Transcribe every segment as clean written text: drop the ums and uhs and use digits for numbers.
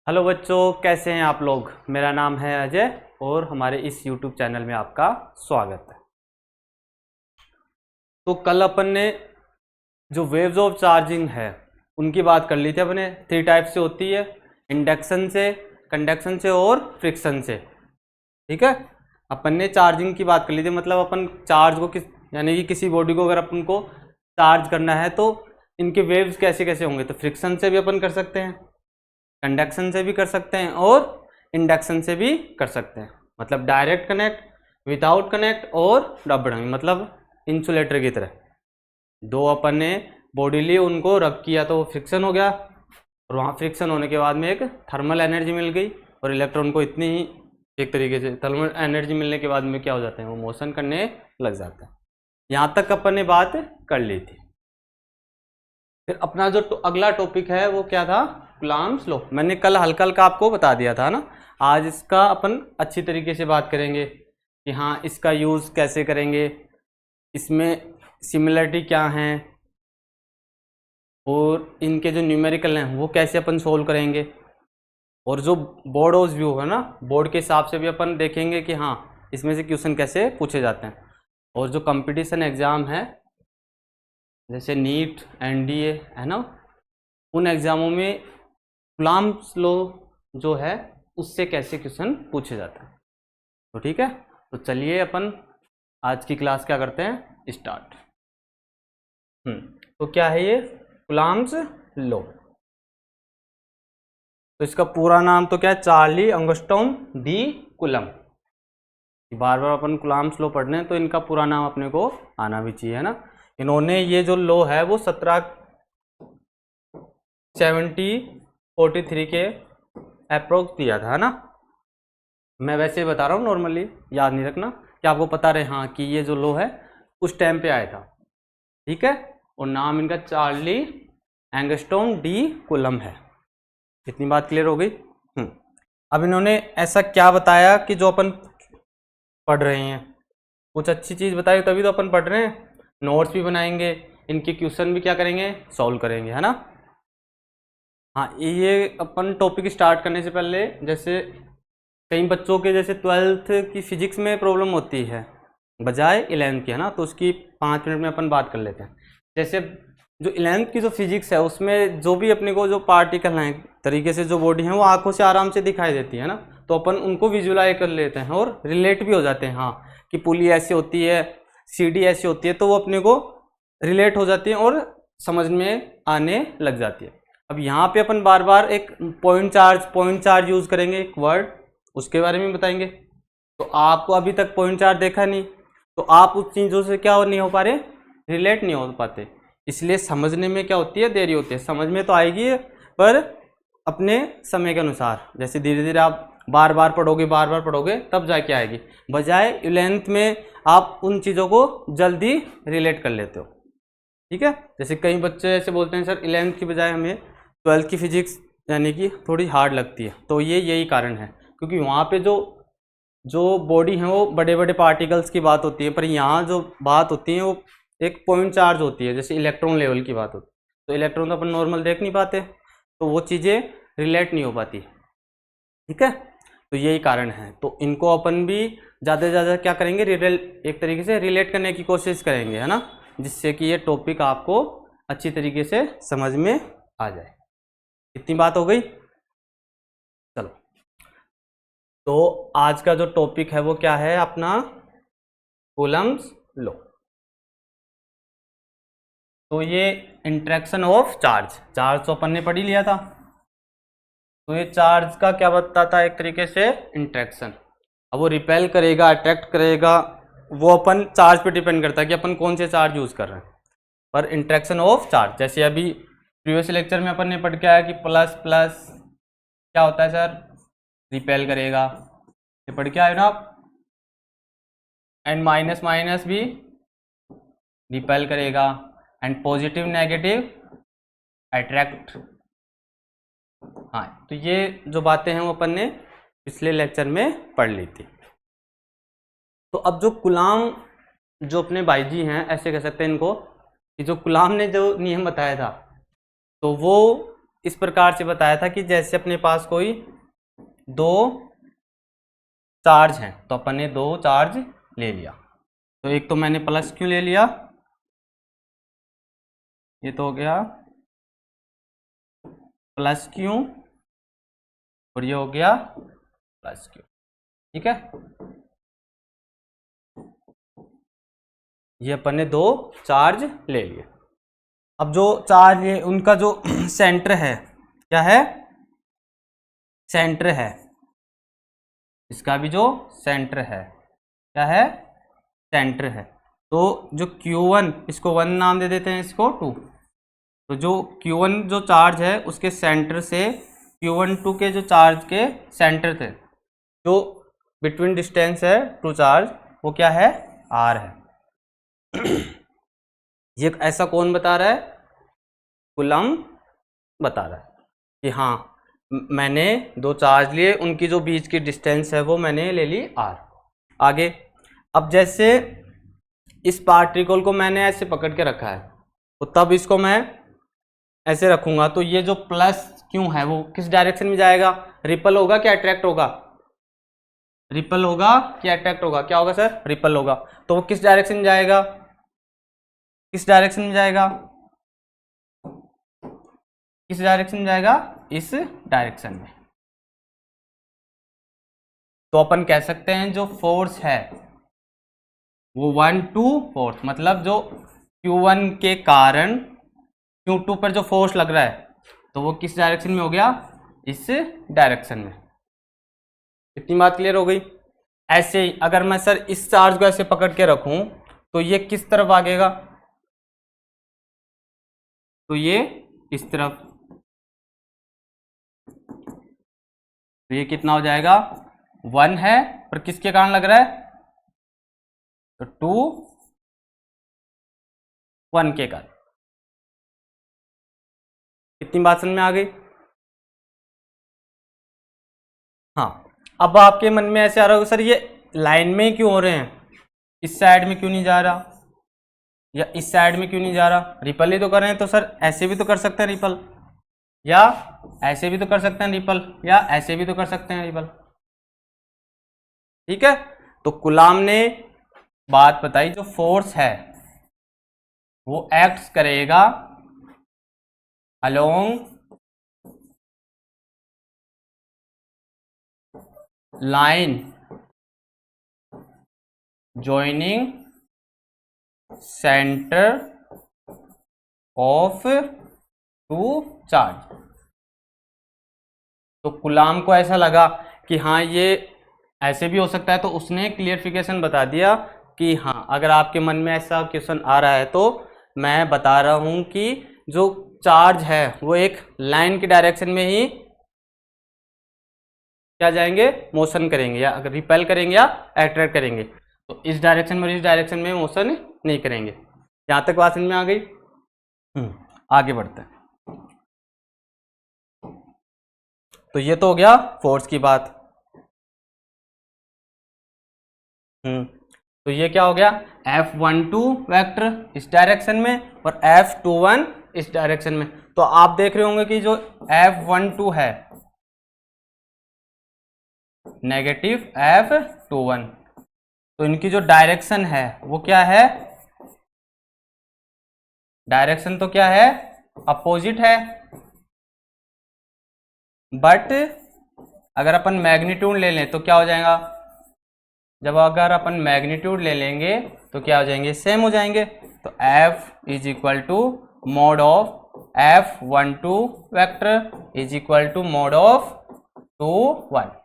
Hello बच्चों, कैसे हैं आप लोग। मेरा नाम है अजय और हमारे इस YouTube चैनल में आपका स्वागत है। तो कल अपन ने जो वेव्स ऑफ चार्जिंग है उनकी बात कर ली थी। अपने 3 टाइप से होती है, इंडक्शन से, कंडक्शन से और फ्रिक्शन से। ठीक है, अपन ने चार्जिंग की बात कर ली थी, मतलब अपन चार्ज को यानी कि किसी बॉडी को अगर अपन को चार्ज करना है तो इनके वेव्स कैसे कैसे होंगे। तो फ्रिक्शन से भी अपन कर सकते हैं, कंडक्शन से भी कर सकते हैं और इंडक्शन से भी कर सकते हैं। मतलब डायरेक्ट कनेक्ट, विदाउट कनेक्ट और रबड़िंग, मतलब इंसुलेटर की तरह। दो अपन ने बॉडी ली, उनको रब किया तो वो फ्रिक्शन हो गया, और वहाँ फ्रिक्शन होने के बाद में एक थर्मल एनर्जी मिल गई, और इलेक्ट्रॉन को इतनी ही एक तरीके से थर्मल एनर्जी मिलने के बाद में क्या हो जाते हैं, वो मोशन करने लग जाता है। यहाँ तक अपन ने बात कर ली थी। फिर अपना जो अगला टॉपिक है वो क्या था, कूलम्ब्स लॉ। मैंने कल हल्का हल्का आपको बता दिया था ना। आज इसका अपन अच्छी तरीके से बात करेंगे कि हाँ इसका यूज़ कैसे करेंगे, इसमें सिमिलरिटी क्या हैं, और इनके जो न्यूमेरिकल हैं वो कैसे अपन सोल्व करेंगे। और जो बोर्ड ऑफ व्यू है ना, बोर्ड के हिसाब से भी अपन देखेंगे कि हाँ इसमें से क्वेश्चन कैसे पूछे जाते हैं। और जो कंपटीशन एग्ज़ाम है जैसे नीट, एनडीए है ना, उन एग्ज़ामों में कूलम्ब्स लॉ जो है उससे कैसे क्वेश्चन पूछे जाते हैं। तो ठीक है, तो चलिए अपन आज की क्लास क्या करते हैं, स्टार्ट। तो क्या है ये कूलम्ब्स लॉ। तो इसका पूरा नाम तो क्या है, चार्ली एंगस्ट्रॉम डी कूलम। बार बार अपन कूलम्ब्स लॉ पढ़ रहे हैं तो इनका पूरा नाम अपने को आना भी चाहिए, है ना। इन्होंने ये जो लॉ है वो 1743 के अप्रोक्स दिया था, है ना। मैं वैसे बता रहा हूँ, नॉर्मली याद नहीं रखना कि आपको पता रहे हाँ कि ये जो लॉ है उस टाइम पे आया था। ठीक है, और नाम इनका चार्ली एंगस्ट्रॉम डी कूलम है। इतनी बात क्लियर हो गई। अब इन्होंने ऐसा क्या बताया कि जो अपन पढ़ रहे हैं, कुछ अच्छी चीज़ बताई तभी तो अपन पढ़ रहे हैं। नोट्स भी बनाएंगे, इनके क्वेश्चन भी क्या करेंगे, सॉल्व करेंगे, है ना। हाँ, ये अपन टॉपिक स्टार्ट करने से पहले, जैसे कई बच्चों के जैसे 12th की फिजिक्स में प्रॉब्लम होती है बजाय 11th की, है ना, तो उसकी 5 मिनट में अपन बात कर लेते हैं। जैसे जो 11th की जो फिजिक्स है उसमें जो भी अपने को जो पार्टिकल हैं तरीके से, जो बॉडी है वो आंखों से आराम से दिखाई देती है ना, तो अपन उनको विजुलाइज कर लेते हैं और रिलेट भी हो जाते हैं। हाँ कि पुली ऐसी होती है, सीढ़ी ऐसी होती है, तो वो अपने को रिलेट हो जाती है और समझ में आने लग जाती है। अब यहाँ पे अपन बार बार एक पॉइंट चार्ज यूज़ करेंगे, एक वर्ड, उसके बारे में बताएंगे। तो आपको अभी तक पॉइंट चार्ज देखा नहीं, तो आप उस चीज़ों से क्या नहीं हो पा रहे, रिलेट नहीं हो पाते, इसलिए समझने में क्या होती है, देरी होती है। समझ में तो आएगी पर अपने समय के अनुसार, जैसे धीरे धीरे आप बार बार पढ़ोगे तब जाके आएगी, बजाय 11th में आप उन चीज़ों को जल्दी रिलेट कर लेते हो। ठीक है, जैसे कई बच्चे ऐसे बोलते हैं सर 11th की बजाय हमें 12th की फिजिक्स यानी कि थोड़ी हार्ड लगती है। तो ये यही कारण है, क्योंकि वहाँ पे जो बॉडी है वो बड़े बड़े पार्टिकल्स की बात होती है, पर यहाँ जो बात होती है वो एक पॉइंट चार्ज होती है, जैसे इलेक्ट्रॉन लेवल की बात होती है। तो इलेक्ट्रॉन तो अपन नॉर्मल देख नहीं पाते, तो वो चीज़ें रिलेट नहीं हो पाती। ठीक है, तो यही कारण है। तो इनको अपन भी ज़्यादा से ज़्यादा क्या करेंगे, एक तरीके से रिलेट करने की कोशिश करेंगे, है ना, जिससे कि ये टॉपिक आपको अच्छी तरीके से समझ में आ जाए। इतनी बात हो गई। चलो, तो आज का जो टॉपिक है वो क्या है अपना, कूलम्ब्स लॉ। तो ये इंटरेक्शन ऑफ चार्ज तो अपन ने पढ़ ही लिया था। तो ये चार्ज का क्या बताता है, एक तरीके से इंटरेक्शन। अब वो रिपेल करेगा, अट्रैक्ट करेगा, वो अपन चार्ज पे डिपेंड करता है कि अपन कौन से चार्ज यूज़ कर रहे हैं। पर इंटरेक्शन ऑफ चार्ज, जैसे अभी प्रीवियस लेक्चर में अपन ने पढ़ के आया कि प्लस प्लस क्या होता है सर, रिपेल करेगा, ये पढ़ के आए ना आप। एंड माइनस माइनस भी रिपेल करेगा, एंड पॉजिटिव नेगेटिव अट्रैक्ट। हाँ, तो ये जो बातें हैं वो अपन ने पिछले लेक्चर में पढ़ ली थी। तो अब जो कूलम, जो अपने भाई जी हैं, ऐसे कह सकते हैं इनको कि जो कूलम ने जो नियम बताया था, तो वो इस प्रकार से बताया था कि जैसे अपने पास कोई दो चार्ज हैं, तो अपन ने दो चार्ज ले लिया, तो एक तो मैंने प्लस क्यू ले लिया, ये तो हो गया प्लस क्यू, और ये हो गया प्लस क्यू। ठीक है, ये अपन ने दो चार्ज ले लिए। अब जो चार्ज ये उनका जो सेंटर है, क्या है, सेंटर है, इसका भी जो सेंटर है क्या है, सेंटर है। तो जो Q1, इसको 1 नाम दे देते हैं, इसको 2। तो जो Q1 जो चार्ज है उसके सेंटर से Q12 के जो चार्ज के सेंटर थे, जो बिटवीन डिस्टेंस है टू चार्ज, वो क्या है, R है। ये ऐसा कौन बता रहा है, कूलम्ब बता रहा है कि हाँ मैंने दो चार्ज लिए, उनकी जो बीच की डिस्टेंस है वो मैंने ले ली R। आगे, अब जैसे इस पार्टिकल को मैंने ऐसे पकड़ के रखा है, तो तब इसको मैं ऐसे रखूंगा, तो ये जो प्लस क्यों है वो किस डायरेक्शन में जाएगा, रिपल होगा क्या अट्रैक्ट होगा, रिपल होगा क्या अट्रैक्ट होगा, क्या होगा सर, रिपल होगा। तो वो किस डायरेक्शन में जाएगा, किस डायरेक्शन में जाएगा, किस डायरेक्शन में जाएगा, इस डायरेक्शन में। तो अपन कह सकते हैं जो फोर्स है वो 1 to 4, मतलब जो Q1 के कारण Q2 पर जो फोर्स लग रहा है, तो वो किस डायरेक्शन में हो गया, इस डायरेक्शन में। इतनी बात क्लियर हो गई। ऐसे ही अगर मैं सर इस चार्ज को ऐसे पकड़ के रखूं, तो ये किस तरफ भागेगा, तो ये इस तरफ, तो ये कितना हो जाएगा, 1 है, पर किसके कारण लग रहा है, तो 2 1 के कारण। इतनी बात समझ में आ गई। हाँ, अब आपके मन में ऐसे आ रहा होगा सर ये लाइन में ही क्यों हो रहे हैं, इस साइड में क्यों नहीं जा रहा, या इस साइड में क्यों नहीं जा रहा, रिपल ही तो कर रहे हैं, तो सर ऐसे भी तो कर सकते हैं रिपल, या ऐसे भी तो कर सकते हैं रिपल, या ऐसे भी तो कर सकते हैं रिपल। ठीक है, तो कूलम्ब ने बात बताई, जो फोर्स है वो एक्ट करेगा along line joining center of two charge। तो कूलम्ब को ऐसा लगा कि हाँ ये ऐसे भी हो सकता है, तो उसने क्लियरिफिकेशन बता दिया कि हाँ अगर आपके मन में ऐसा क्वेश्चन आ रहा है तो मैं बता रहा हूँ कि जो चार्ज है वो एक लाइन की डायरेक्शन में ही क्या जाएंगे, मोशन करेंगे, या अगर रिपेल करेंगे या अट्रैक्ट करेंगे, तो इस डायरेक्शन में और इस डायरेक्शन में मोशन नहीं करेंगे। यहाँ तक बात समझ में आ गई। आगे बढ़ते हैं। तो ये तो हो गया फोर्स की बात। तो ये क्या हो गया, F12 वेक्टर इस डायरेक्शन में और F21 इस डायरेक्शन में। तो आप देख रहे होंगे कि जो F12 है नेगेटिव F21, तो इनकी जो डायरेक्शन है वो क्या है, डायरेक्शन तो क्या है, अपोजिट है। बट अगर अपन मैग्नीट्यूड ले लें तो क्या हो जाएगा, जब अगर अपन मैग्नीट्यूड ले लेंगे तो क्या हो जाएंगे, सेम हो जाएंगे। तो F is equal to mod of F12 vector is equal to mod of 2 1।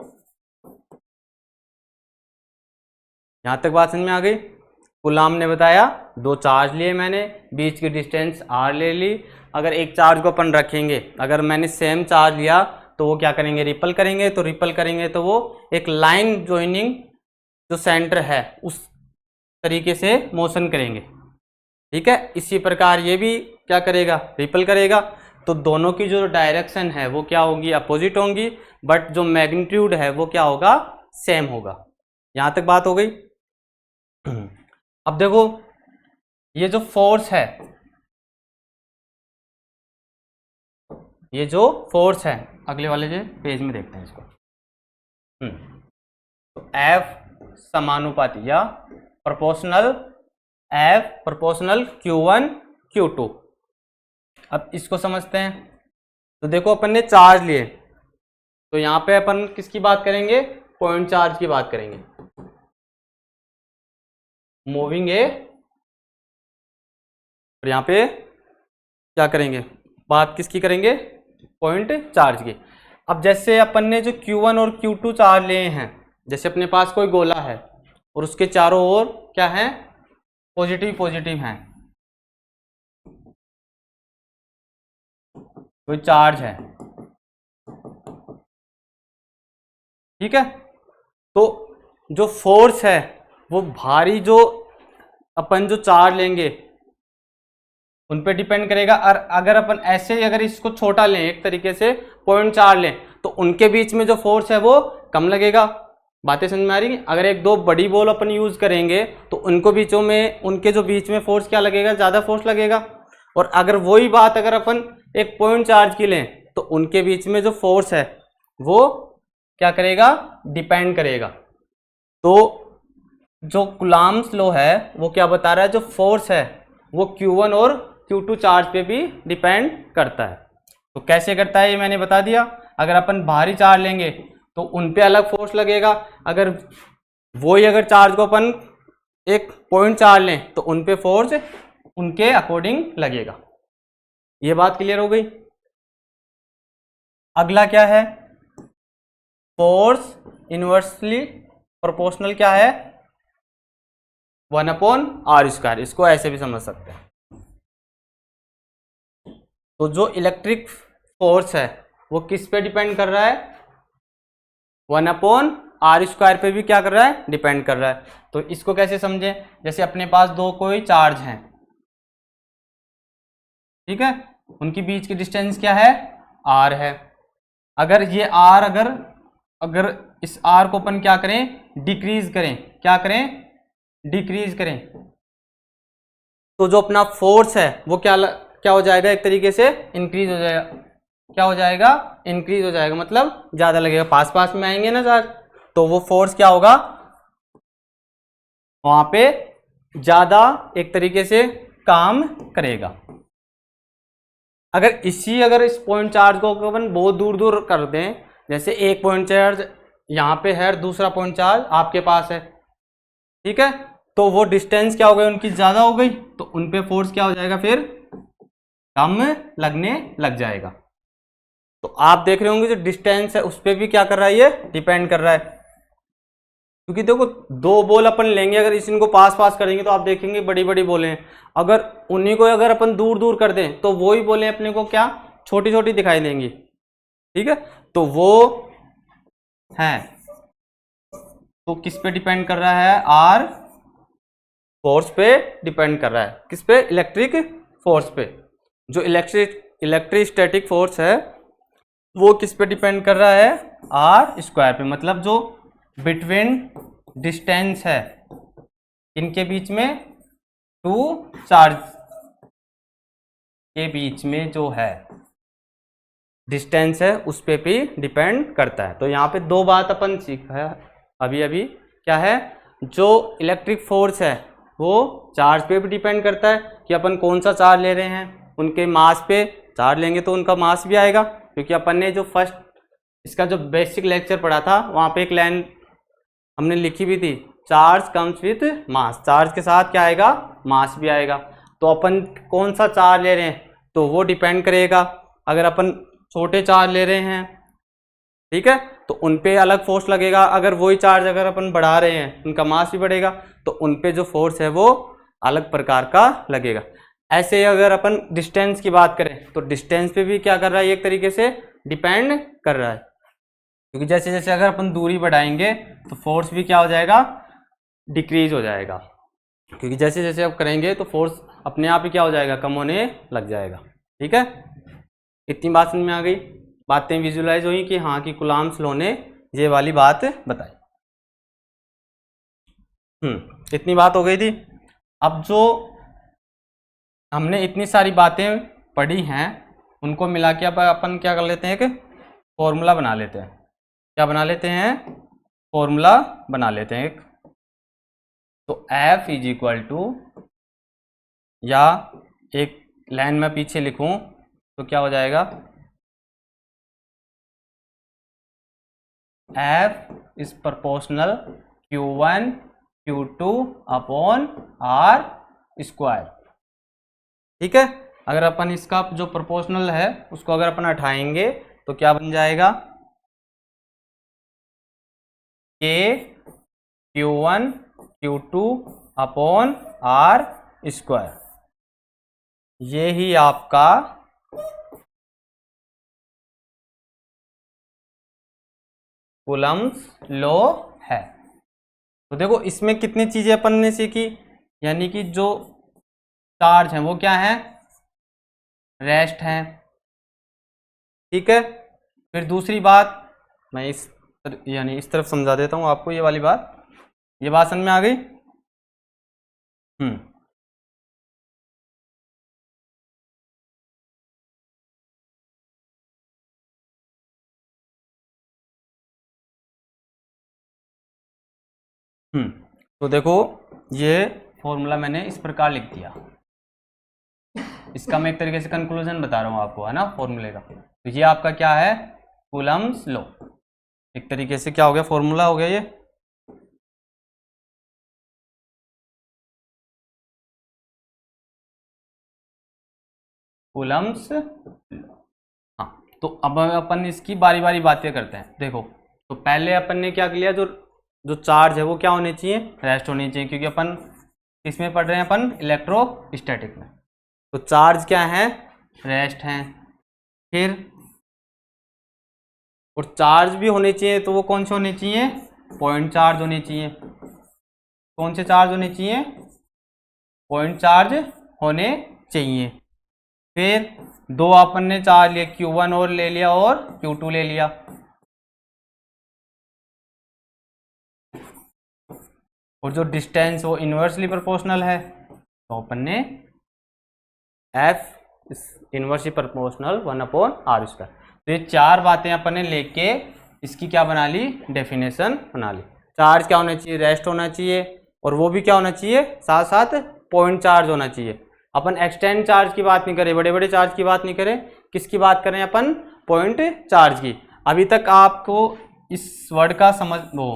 यहां तक बात समझ में आ गई। कूलम्ब ने बताया दो चार्ज लिए मैंने, बीच की डिस्टेंस R ले ली। अगर एक चार्ज को अपन रखेंगे, अगर मैंने सेम चार्ज लिया तो वो क्या करेंगे, रिपल करेंगे। तो रिपल करेंगे तो वो एक लाइन ज्वाइनिंग जो सेंटर है उस तरीके से मोशन करेंगे। ठीक है, इसी प्रकार ये भी क्या करेगा, रिपल करेगा। तो दोनों की जो डायरेक्शन है वो क्या होगी, अपोजिट होंगी, बट जो मैग्नीट्यूड है वो क्या होगा, सेम होगा। यहां तक बात हो गई। अब देखो ये जो फोर्स है ये जो फोर्स है, अगले वाले जो पेज में देखते हैं इसको। तो F समानुपाती या proportional, F proportional Q1 Q2। अब इसको समझते हैं। तो देखो अपन ने चार्ज लिए, तो यहाँ पे अपन किसकी बात करेंगे, पॉइंट चार्ज की बात करेंगे। मूविंग ए, और यहाँ पे क्या करेंगे, बात किसकी करेंगे, पॉइंट चार्ज की। अब जैसे अपन ने जो Q1 और Q2 चार्ज लिए हैं, जैसे अपने पास कोई गोला है और उसके चारों ओर क्या है, पॉजिटिव पॉजिटिव हैं, कोई चार्ज है, ठीक है। तो जो फोर्स है वो भारी जो अपन जो चार्ज लेंगे उन पे डिपेंड करेगा। और अगर अपन ऐसे ही अगर इसको छोटा लें, एक तरीके से पॉइंट चार्ज लें, तो उनके बीच में जो फोर्स है वो कम लगेगा। बातें समझ में आ रही है। अगर एक दो बड़ी बॉल अपन यूज करेंगे तो उनको बीचों में, उनके जो बीच में फोर्स क्या लगेगा, ज़्यादा फोर्स लगेगा। और अगर वही बात अगर अपन एक पॉइंट चार्ज की लें तो उनके बीच में जो फोर्स है वो क्या करेगा, डिपेंड करेगा। तो जो कूलम्ब्स लॉ है वो क्या बता रहा है, जो फोर्स है वो Q1 और Q2 चार्ज पे भी डिपेंड करता है। तो कैसे करता है ये मैंने बता दिया। अगर अपन भारी चार्ज लेंगे तो उन पे अलग फोर्स लगेगा, अगर वही अगर चार्ज को अपन एक पॉइंट चार्ज लें तो उन पे फोर्स उनके अकॉर्डिंग लगेगा। ये बात क्लियर हो गई। अगला क्या है, फोर्स इनवर्सली प्रोपोर्शनल क्या है, 1/r²। इसको ऐसे भी समझ सकते हैं। तो जो इलेक्ट्रिक फोर्स है वो किस पे डिपेंड कर रहा है, 1/r² पे भी क्या कर रहा है, डिपेंड कर रहा है। तो इसको कैसे समझें, जैसे अपने पास दो कोई चार्ज हैं, ठीक है, उनके बीच की डिस्टेंस क्या है, r है। अगर ये r अगर इस r को अपन क्या करें, डिक्रीज करें, क्या करें, डिक्रीज करें, तो जो अपना फोर्स है वो क्या हो जाएगा, एक तरीके से इंक्रीज हो जाएगा। क्या हो जाएगा, इंक्रीज हो जाएगा, मतलब ज्यादा लगेगा, पास पास में आएंगे ना चार्ज, तो वो फोर्स क्या होगा, वहां पे ज्यादा एक तरीके से काम करेगा। अगर इस पॉइंट चार्ज को अपन बहुत दूर दूर कर दें, जैसे एक पॉइंट चार्ज यहाँ पे है, दूसरा पॉइंट चार्ज आपके पास है, ठीक है, तो वो डिस्टेंस क्या हो गई, उनकी ज्यादा हो गई, तो उन पे फोर्स क्या हो जाएगा, फिर कम लगने लग जाएगा। तो आप देख रहे होंगे जो डिस्टेंस है उस पर भी क्या कर रहा है, ये डिपेंड कर रहा है। क्योंकि देखो दो बॉल अपन लेंगे, अगर इनको पास पास करेंगे तो आप देखेंगे बड़ी बड़ी बॉलें हैं, अगर उन्हीं को अगर अपन दूर दूर कर दें तो वही बॉलें अपने को क्या छोटी छोटी दिखाई देंगी, ठीक है। तो वो है, तो किस पे डिपेंड कर रहा है, आर फोर्स पे डिपेंड कर रहा है, किस पे, इलेक्ट्रिक फोर्स पे। जो इलेक्ट्रोस्टैटिक फोर्स है वो किस पे डिपेंड कर रहा है, r² पे। मतलब जो बिटवीन डिस्टेंस है इनके बीच में, टू चार्ज के बीच में जो है डिस्टेंस है उस पे भी डिपेंड करता है। तो यहाँ पे दो बात अपन सीखा है अभी क्या है, जो इलेक्ट्रिक फोर्स है वो चार्ज पे भी डिपेंड करता है कि अपन कौन सा चार्ज ले रहे हैं, उनके मास पे चार्ज लेंगे तो उनका मास भी आएगा। क्योंकि अपन ने जो फर्स्ट इसका जो बेसिक लेक्चर पढ़ा था वहाँ पे एक लाइन हमने लिखी भी थी, charge comes with mass, charge के साथ क्या आएगा, मास भी आएगा। तो अपन कौन सा चार्ज ले रहे हैं तो वो डिपेंड करेगा। अगर अपन छोटे चार्ज ले रहे हैं, ठीक है, तो उन पे अलग फोर्स लगेगा। अगर वही चार्ज अगर अपन बढ़ा रहे हैं, उनका मास भी बढ़ेगा, तो उन पे जो फोर्स है वो अलग प्रकार का लगेगा। ऐसे ही अगर अपन डिस्टेंस की बात करें तो डिस्टेंस पे भी क्या कर रहा है, एक तरीके से डिपेंड कर रहा है। क्योंकि जैसे जैसे अगर अपन दूरी बढ़ाएंगे तो फोर्स भी क्या हो जाएगा, डिक्रीज हो जाएगा। क्योंकि जैसे जैसे आप करेंगे तो फोर्स अपने आप ही क्या हो जाएगा, कम होने लग जाएगा। ठीक है, इतनी बात समझ में आ गई, बातें विजुलाइज हुई कि हाँ कि कूलम्ब्स लॉ ने ये वाली बात बताई। इतनी बात हो गई थी। अब जो हमने इतनी सारी बातें पढ़ी हैं उनको मिला के अपन क्या कर लेते हैं, एक फॉर्मूला बना लेते हैं। क्या बना लेते हैं, फॉर्मूला बना लेते हैं एक। तो F इज इक्वल टू, या एक लाइन में पीछे लिखूं तो क्या हो जाएगा, F is proportional Q1 Q2 upon R square. ठीक है, अगर अपन इसका जो प्रोपोर्शनल है उसको अगर अपन हटाएंगे तो क्या बन जाएगा, K Q1 Q2 upon R square. ये ही आपका कूलम्ब्स लॉ है। तो देखो इसमें कितनी चीजें अपन ने सीखी, यानी कि जो चार्ज हैं वो क्या है, रेस्ट हैं। ठीक है, फिर दूसरी बात मैं यानी इस तरफ समझा देता हूँ आपको, ये वाली बात, ये बात समझ में आ गई। तो देखो ये फॉर्मूला मैंने इस प्रकार लिख दिया, इसका मैं एक तरीके से कंक्लूजन बता रहा हूँ आपको, है ना, फॉर्मूले का। तो ये आपका क्या है, कूलम्ब्स लॉ, एक तरीके से क्या हो गया, फॉर्मूला हो गया ये। कूलम्ब्स, हाँ। तो अब अपन इसकी बारी बारी बातें करते हैं। देखो, तो पहले अपन ने क्या किया, जो जो चार्ज है वो क्या होने चाहिए, रेस्ट होनी चाहिए, क्योंकि अपन इसमें पढ़ रहे हैं, अपन इलेक्ट्रोस्टैटिक में। तो चार्ज क्या है, रेस्ट हैं। फिर और चार्ज भी होने चाहिए, तो वो कौन से होने चाहिए, पॉइंट चार्ज होने चाहिए। कौन से चार्ज होने चाहिए, पॉइंट चार्ज होने चाहिए। फिर दो अपन ने चार्ज लिया, Q1 और ले लिया और Q2 ले लिया। और जो डिस्टेंस वो इन्वर्सली प्रोपोर्शनल है, तो अपन ने F inversely proportional 1/r square. तो ये चार बातें अपन ने लेके इसकी क्या बना ली, डेफिनेशन बना ली। चार्ज क्या होना चाहिए, रेस्ट होना चाहिए, और वो भी क्या होना चाहिए, साथ साथ पॉइंट चार्ज होना चाहिए। अपन एक्सटेंड चार्ज की बात नहीं करें, बड़े बड़े चार्ज की बात नहीं करें, किसकी बात करें अपन, पॉइंट चार्ज की। अभी तक आपको इस वर्ड का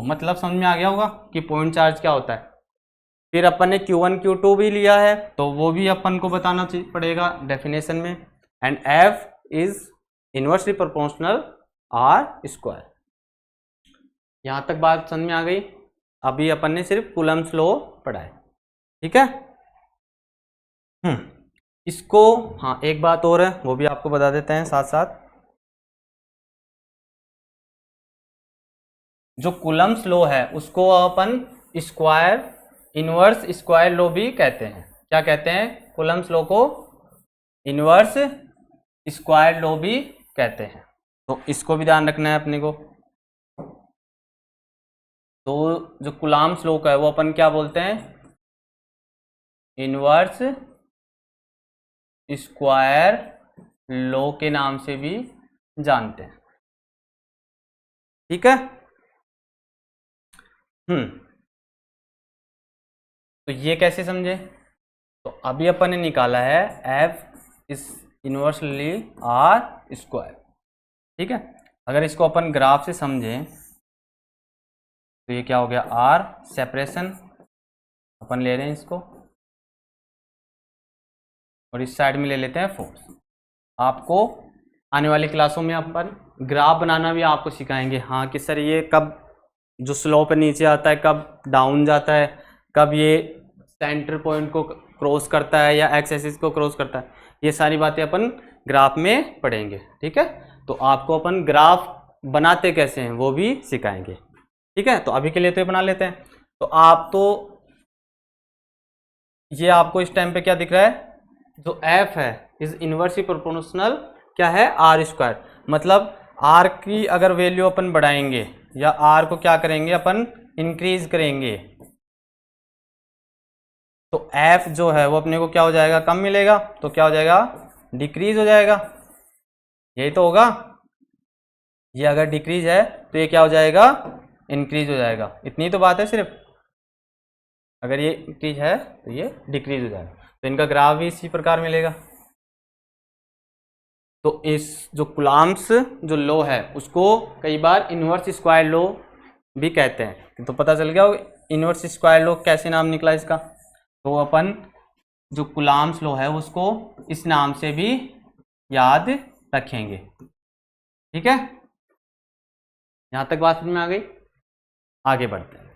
मतलब समझ में आ गया होगा कि पॉइंट चार्ज क्या होता है। फिर अपन ने Q1 Q2 भी लिया है, तो वो भी अपन को बताना पड़ेगा डेफिनेशन में। And F is inversely proportional R square. यहाँ तक बात समझ में आ गई। अभी अपन ने सिर्फ कूलम्ब्स लॉ पढ़ा है, ठीक है। इसको, हाँ एक बात और है, वो भी आपको बता देते हैं साथ साथ। जो कूलम्ब्स लॉ है उसको अपन स्क्वायर इनवर्स स्क्वायर लॉ भी कहते हैं। क्या कहते हैं, कूलम्ब्स लॉ को इनवर्स स्क्वायर लॉ भी कहते हैं। तो इसको भी ध्यान रखना है अपने को। तो जो कूलम्ब्स लॉ का है वो अपन क्या बोलते हैं, इनवर्स स्क्वायर लॉ के नाम से भी जानते हैं, ठीक है। तो ये कैसे समझे, तो अभी अपन ने निकाला है F is inversely R square, ठीक है। अगर इसको अपन ग्राफ से समझें तो ये क्या हो गया, R सेपरेशन अपन ले रहे हैं इसको, और इस साइड में ले लेते हैं फोर्स। आपको आने वाली क्लासों में अपन ग्राफ बनाना भी आपको सिखाएंगे, हाँ कि सर ये कब जो स्लोप नीचे आता है, कब डाउन जाता है, कब ये सेंटर पॉइंट को क्रॉस करता है या एक्स एक्सिस को क्रॉस करता है, ये सारी बातें अपन ग्राफ में पढ़ेंगे, ठीक है। तो आपको अपन ग्राफ बनाते कैसे हैं वो भी सिखाएंगे, ठीक है। तो अभी के लिए तो ये बना लेते हैं। तो आप तो ये आपको इस टाइम पे क्या दिख रहा है, जो F है इज इनवर्सली प्रोपोर्शनल क्या है, R स्क्वायर। मतलब R की अगर वैल्यू अपन बढ़ाएंगे या R को क्या करेंगे अपन, इंक्रीज करेंगे, तो F जो है वो अपने को क्या हो जाएगा, कम मिलेगा, तो क्या हो जाएगा, डिक्रीज हो जाएगा। यही तो होगा। ये अगर डिक्रीज है तो ये क्या हो जाएगा, इंक्रीज हो जाएगा। इतनी तो बात है सिर्फ, अगर ये इंक्रीज है तो ये डिक्रीज हो जाएगा। तो इनका ग्राफ भी इसी प्रकार मिलेगा। तो इस जो कुलाम्स जो लॉ है उसको कई बार इन्वर्स स्क्वायर लॉ भी कहते हैं। तो पता चल गया इन्वर्स स्क्वायर लॉ कैसे नाम निकला इसका। तो अपन जो कुलाम्स लॉ है उसको इस नाम से भी याद रखेंगे। ठीक है, यहां तक बात समझ में आ गई। आगे बढ़ते हैं।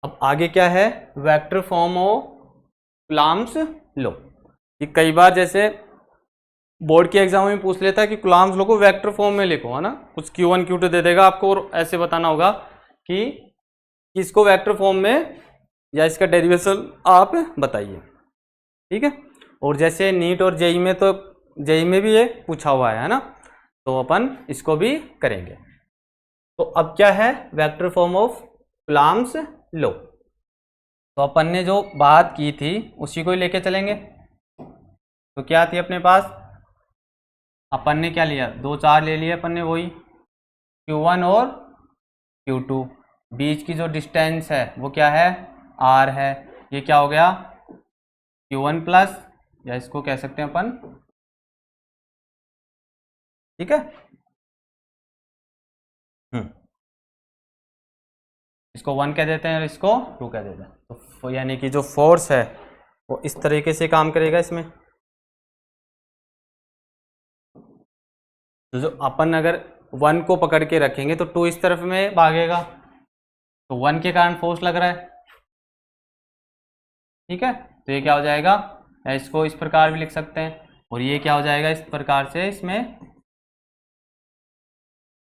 अब आगे क्या है, vector form of Coulomb's law. ये कई बार जैसे बोर्ड के एग्जाम में पूछ लेता है कि कुलाम्स लॉ को वेक्टर फॉर्म में लिखो, है ना। कुछ Q1 Q2 दे देगा आपको और ऐसे बताना होगा कि इसको वेक्टर फॉर्म में या इसका डेरिवेशन आप बताइए। ठीक है, और जैसे नीट और जेई में, तो जेई में भी ये पूछा हुआ है ना, तो अपन इसको भी करेंगे। तो अब क्या है, vector form of Coulomb's law. तो अपन ने जो बात की थी उसी को ही लेके चलेंगे। तो क्या थी अपने पास, अपन ने क्या लिया, 2 4 ले लिए अपन ने, वही Q1 और Q2। बीच की जो डिस्टेंस है वो क्या है, R है। ये क्या हो गया, Q1 प्लस, या इसको कह सकते हैं अपन, ठीक है, इसको 1 कह देते हैं और इसको 2 कह देते हैं। तो यानी कि जो फोर्स है वो इस तरीके से काम करेगा इसमें। तो जो अपन अगर 1 को पकड़ के रखेंगे तो 2 इस तरफ में भागेगा, तो 1 के कारण फोर्स लग रहा है। ठीक है, तो ये क्या हो जाएगा, या इसको इस प्रकार भी लिख सकते हैं, और ये क्या हो जाएगा इस प्रकार से, इसमें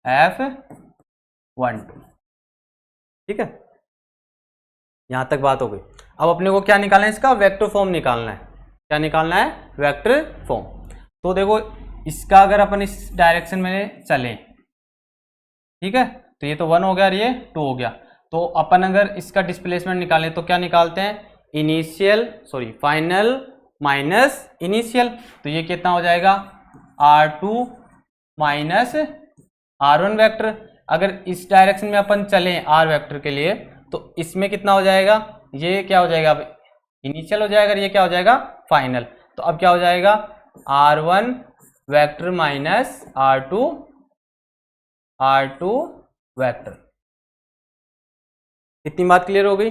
F12। ठीक है, यहां तक बात हो गई। अब अपने को क्या निकालना है, इसका वेक्टर फॉर्म निकालना है। क्या निकालना है, वेक्टर फॉर्म। तो देखो इसका अगर अपन इस डायरेक्शन में चलें, ठीक है, तो ये तो 1 हो गया और ये 2 हो गया। तो अपन अगर इसका डिस्प्लेसमेंट निकालें तो क्या निकालते हैं, फाइनल माइनस इनिशियल। तो ये कितना हो जाएगा, R2 माइनस R1 वेक्टर। अगर इस डायरेक्शन में अपन चलें R वेक्टर के लिए तो इसमें कितना हो जाएगा, ये क्या हो जाएगा, अब इनिशियल हो जाएगा, ये क्या हो जाएगा, फाइनल। तो अब क्या हो जाएगा, R1 vector minus R2 vector. इतनी बात क्लियर हो गई।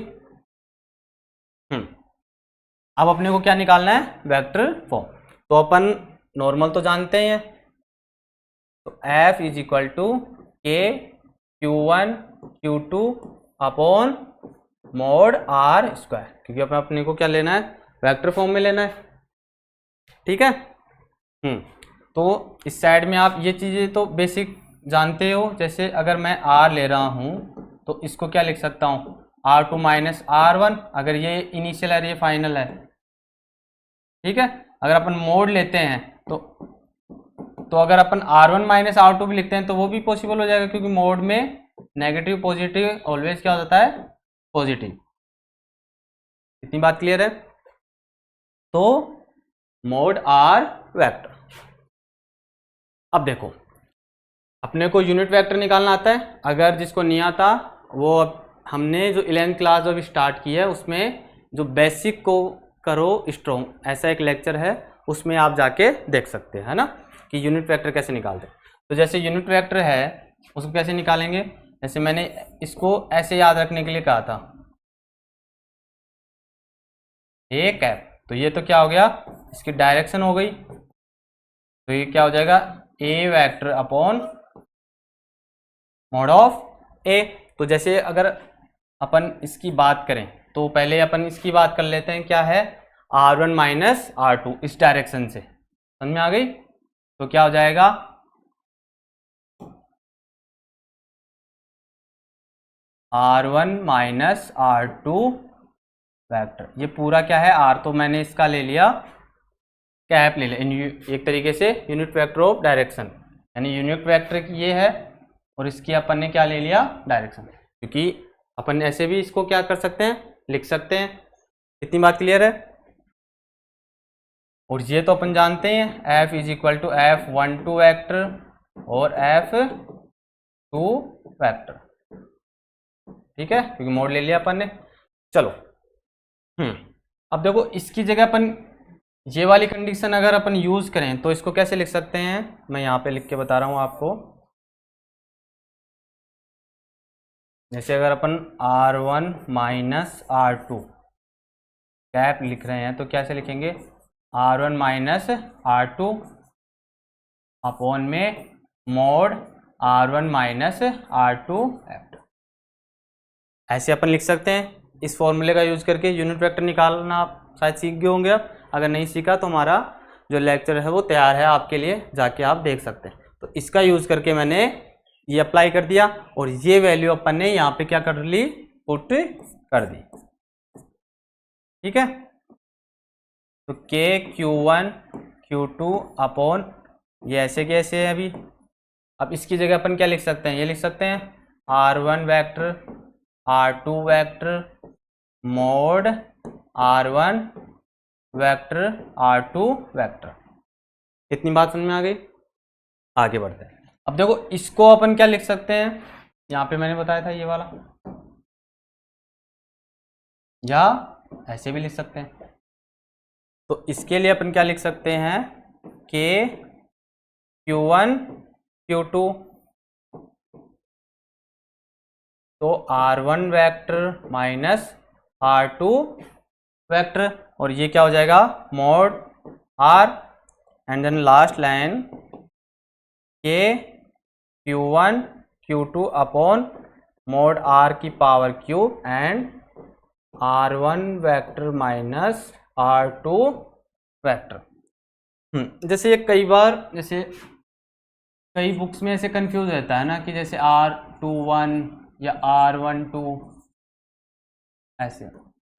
अब अपने को क्या निकालना है, वेक्टर फॉर्म। तो अपन नॉर्मल तो जानते ही हैं, तो F is equal to K Q1 Q2 upon mod R square, क्योंकि अपने को क्या लेना है, वेक्टर फॉर्म में लेना है। ठीक है, तो इस साइड में आप ये चीज़ें तो बेसिक जानते हो। जैसे अगर मैं R ले रहा हूँ तो इसको क्या लिख सकता हूँ, R2 माइनस R1। अगर ये इनिशियल है, ये फाइनल है। ठीक है, अगर अपन मोड लेते हैं तो अगर अपन R1 माइनस R2 भी लिखते हैं तो वो भी पॉसिबल हो जाएगा, क्योंकि मोड में नेगेटिव पॉजिटिव ऑलवेज क्या हो जाता है, पॉजिटिव। इतनी बात क्लियर है। तो मोड R वेक्टर। अब देखो अपने को यूनिट वेक्टर निकालना आता है। अगर जिसको नहीं आता वो, हमने जो 11th क्लास जो अभी स्टार्ट की है उसमें जो बेसिक को करो स्ट्रॉन्ग, ऐसा एक लेक्चर है, उसमें आप जाके देख सकते हैं, है ना, कि यूनिट वेक्टर कैसे निकालते हैं। तो जैसे यूनिट वेक्टर है उसको कैसे निकालेंगे, जैसे मैंने इसको ऐसे याद रखने के लिए कहा था, ए कैप। तो ये तो क्या हो गया, इसकी डायरेक्शन हो गई। तो ये क्या हो जाएगा, ए वेक्टर अपॉन मॉड ऑफ ए। तो जैसे अगर अपन इसकी बात करें तो पहले अपन इसकी बात कर लेते हैं, क्या है, R1 माइनस R2, इस डायरेक्शन से। समझ में आ गई। तो क्या हो जाएगा, R1 माइनस R2 वेक्टर। ये पूरा क्या है, R तो मैंने इसका ले लिया, कैप ले लिया, एक तरीके से यूनिट वेक्टर ऑफ डायरेक्शन, यानी यूनिट वेक्टर की ये है और इसकी अपन ने क्या ले लिया, डायरेक्शन। क्योंकि अपन ऐसे भी इसको क्या कर सकते हैं, लिख सकते हैं। इतनी बात क्लियर है। और ये तो अपन जानते हैं F is equal to F12 vector और F2 वेक्टर, ठीक है, क्योंकि मोड ले लिया अपन ने। चलो अब देखो इसकी जगह अपन ये वाली कंडीशन अगर अपन यूज करें तो इसको कैसे लिख सकते हैं, मैं यहाँ पे लिख के बता रहा हूँ आपको। जैसे अगर अपन R1 माइनस R2 कैप लिख रहे हैं तो कैसे लिखेंगे, R1 माइनस R2 अपॉन में mode R1 minus R2 vector, ऐसे अपन लिख सकते हैं। इस फॉर्मूले का यूज करके यूनिट वेक्टर निकालना आप शायद सीख गए होंगे। अब अगर नहीं सीखा तो हमारा जो लेक्चर है वो तैयार है आपके लिए, जाके आप देख सकते हैं। तो इसका यूज करके मैंने ये अप्लाई कर दिया और ये वैल्यू अपन ने यहाँ पे क्या कर ली, पुट कर दी, ठीक है। तो के Q1 Q2 अपॉन ये ऐसे कैसे है अभी, अब इसकी जगह अपन क्या लिख सकते हैं, ये लिख सकते हैं R1 vector R2 vector mode R1 vector R2 vector. इतनी बात समझ में आ गई, आगे बढ़ते हैं। अब देखो इसको अपन क्या लिख सकते हैं, यहाँ पे मैंने बताया था ये वाला, या ऐसे भी लिख सकते हैं। तो इसके लिए अपन क्या लिख सकते हैं, के Q1 Q2 तो R1 vector minus R2 vector, और ये क्या हो जाएगा mod R, and then last line के Q1 Q2 upon mod R की power cube and R1 vector minus R2 vector. जैसे ये कई बार, जैसे कई बुक्स में ऐसे कंफ्यूज रहता है ना कि जैसे R21 या R12, ऐसे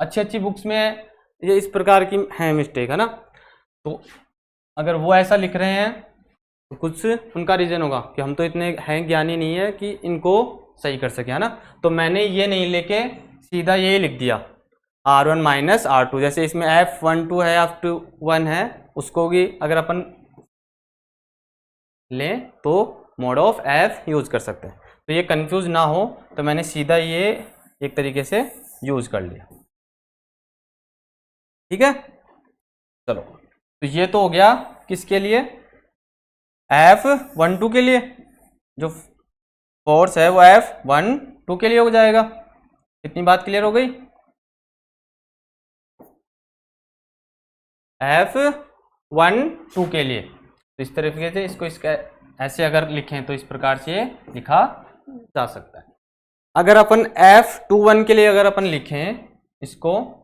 अच्छी अच्छी बुक्स में ये इस प्रकार की है मिस्टेक, है ना। तो अगर वो ऐसा लिख रहे हैं तो कुछ उनका रीज़न होगा कि हम तो इतने हैं ज्ञानी नहीं है कि इनको सही कर सके, है ना। तो मैंने ये नहीं लेके सीधा ये लिख दिया R1 माइनस R2। जैसे इसमें F12 है F21 है, उसको भी अगर अपन लें तो मोड ऑफ F यूज कर सकते हैं। तो ये कंफ्यूज ना हो तो मैंने सीधा ये एक तरीके से यूज कर लिया, ठीक है। चलो तो ये तो हो गया किसके लिए, F12 के लिए, जो फोर्स है वो F12 के लिए हो जाएगा। इतनी बात क्लियर हो गई। F12 के लिए तो इस तरीके से इसको इसका ऐसे अगर लिखें तो इस प्रकार से लिखा जा सकता है। अगर अपन F21 के लिए अगर अपन लिखें इसको,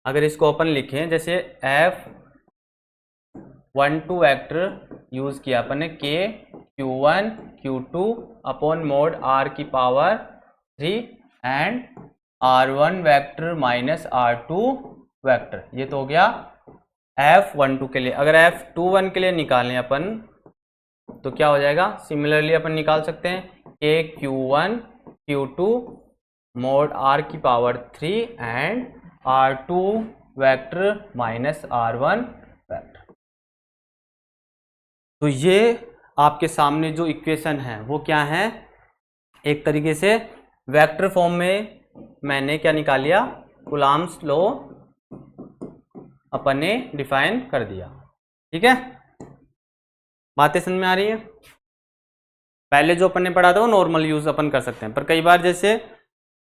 अगर इसको अपन लिखें जैसे F12 वेक्टर यूज किया अपन ने के Q1 Q2 upon mod R की power 3 and R1 vector minus R2 vector, ये तो हो गया F12 के लिए। अगर F21 के लिए निकालें अपन तो क्या हो जाएगा, सिमिलरली अपन निकाल सकते हैं के Q1 Q2 मोड R की power 3 and R2 vector minus R1 vector. तो ये आपके सामने जो इक्वेशन है वो क्या है, एक तरीके से वेक्टर फॉर्म में मैंने क्या निकाल लिया, कूलॉम्स लॉ अपन ने डिफाइन कर दिया, ठीक है। बातें समझ में आ रही है। पहले जो अपन ने पढ़ा था वो नॉर्मल यूज अपन कर सकते हैं, पर कई बार जैसे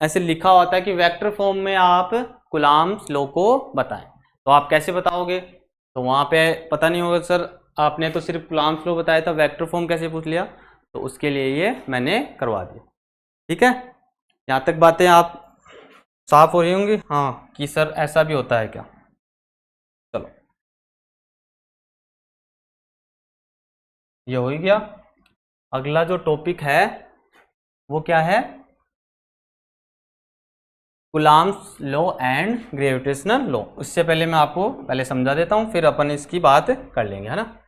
ऐसे लिखा होता है कि वेक्टर फॉर्म में आप कूलॉम्स लॉ को बताएं, तो आप कैसे बताओगे, तो वहां पे पता नहीं होगा सर आपने तो सिर्फ कूलॉम्स लॉ बताया था, वेक्टर फॉर्म कैसे पूछ लिया। तो उसके लिए ये मैंने करवा दिया, ठीक है। यहाँ तक बातें आप साफ हो रही होंगी, हाँ, कि सर ऐसा भी होता है क्या। चलो ये हो ही गया। अगला जो टॉपिक है वो क्या है, Coulomb's law and gravitational law. उससे पहले मैं आपको पहले समझा देता हूँ, फिर अपन इसकी बात कर लेंगे, है ना।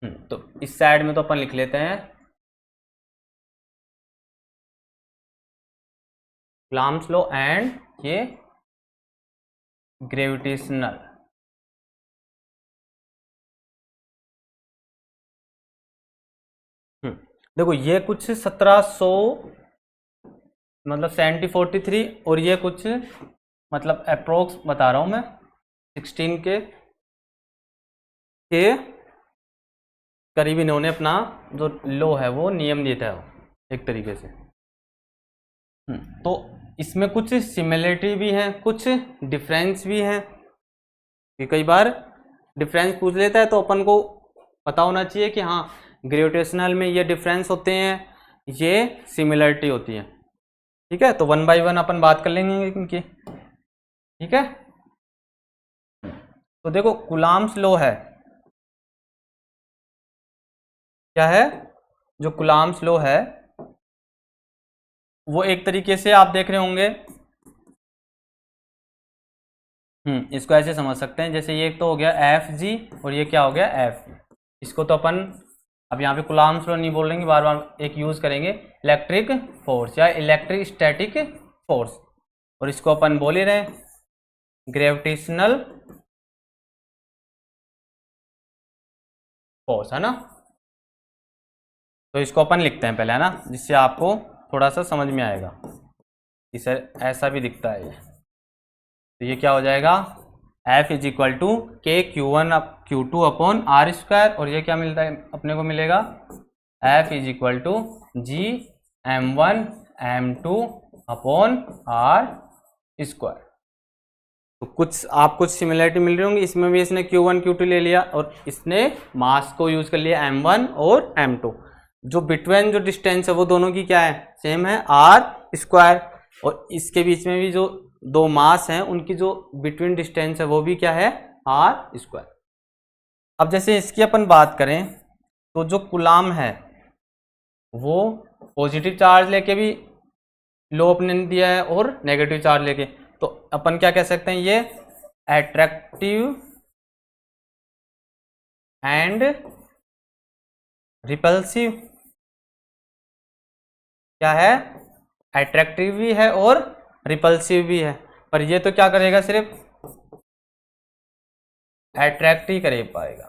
तो इस साइड में तो अपन लिख लेते हैं कूलम्ब्स लॉ एंड ये ग्रेविटेशनल। देखो ये कुछ 1700 मतलब 1743 और ये कुछ मतलब अप्रोक्स बता रहा हूं मैं 16 के करीब इन्होंने अपना जो लॉ है वो नियम दिया था एक तरीके से। तो इसमें कुछ सिमिलरिटी भी है, कुछ डिफरेंस भी है कि कई बार डिफरेंस पूछ लेता है तो अपन को पता होना चाहिए कि हाँ ग्रेविटेशनल में ये डिफरेंस होते हैं, ये सिमिलरिटी होती है। ठीक है, तो वन बाय वन अपन बात कर लेंगे इनकी। ठीक है, तो देखो कूलम्ब्स लॉ है, क्या है जो कूलम्ब्स लॉ है वो एक तरीके से आप देख रहे होंगे, इसको ऐसे समझ सकते हैं जैसे ये तो हो गया एफ जी और ये क्या हो गया एफ। इसको तो अपन अब यहाँ पे कूलम्ब्स लॉ नहीं बोलेंगे, बार बार एक यूज करेंगे इलेक्ट्रिक फोर्स या इलेक्ट्रिक स्टैटिक फोर्स, और इसको अपन बोल ही रहे ग्रेविटेशनल फोर्स, है ना। तो इसको अपन लिखते हैं पहले, है ना, जिससे आपको थोड़ा सा समझ में आएगा। इसे ऐसा भी दिखता है ये, तो ये क्या हो जाएगा F इज इक्वल टू के Q1 Q2 upon R square, और ये क्या मिलता है अपने को मिलेगा F is equal to G M1 M2 upon R square. तो कुछ सिमिलरिटी मिल रही होंगी, इसमें भी इसने Q1 Q2 ले लिया और इसने मास को यूज कर लिया M1 और M2। जो बिटवीन जो डिस्टेंस है वो दोनों की क्या है सेम है आर स्क्वायर, और इसके बीच में भी जो दो मास हैं उनकी जो बिटवीन डिस्टेंस है वो भी क्या है आर स्क्वायर। अब जैसे इसकी अपन बात करें तो जो कूलम्ब है वो पॉजिटिव चार्ज लेके भी लो अपने ने दिया है और नेगेटिव चार्ज लेके, तो अपन क्या कह सकते हैं ये अट्रैक्टिव एंड रिपल्सिव, क्या है अट्रैक्टिव भी है और रिपल्सिव भी है, पर ये तो क्या करेगा सिर्फ अट्रैक्ट ही कर पाएगा,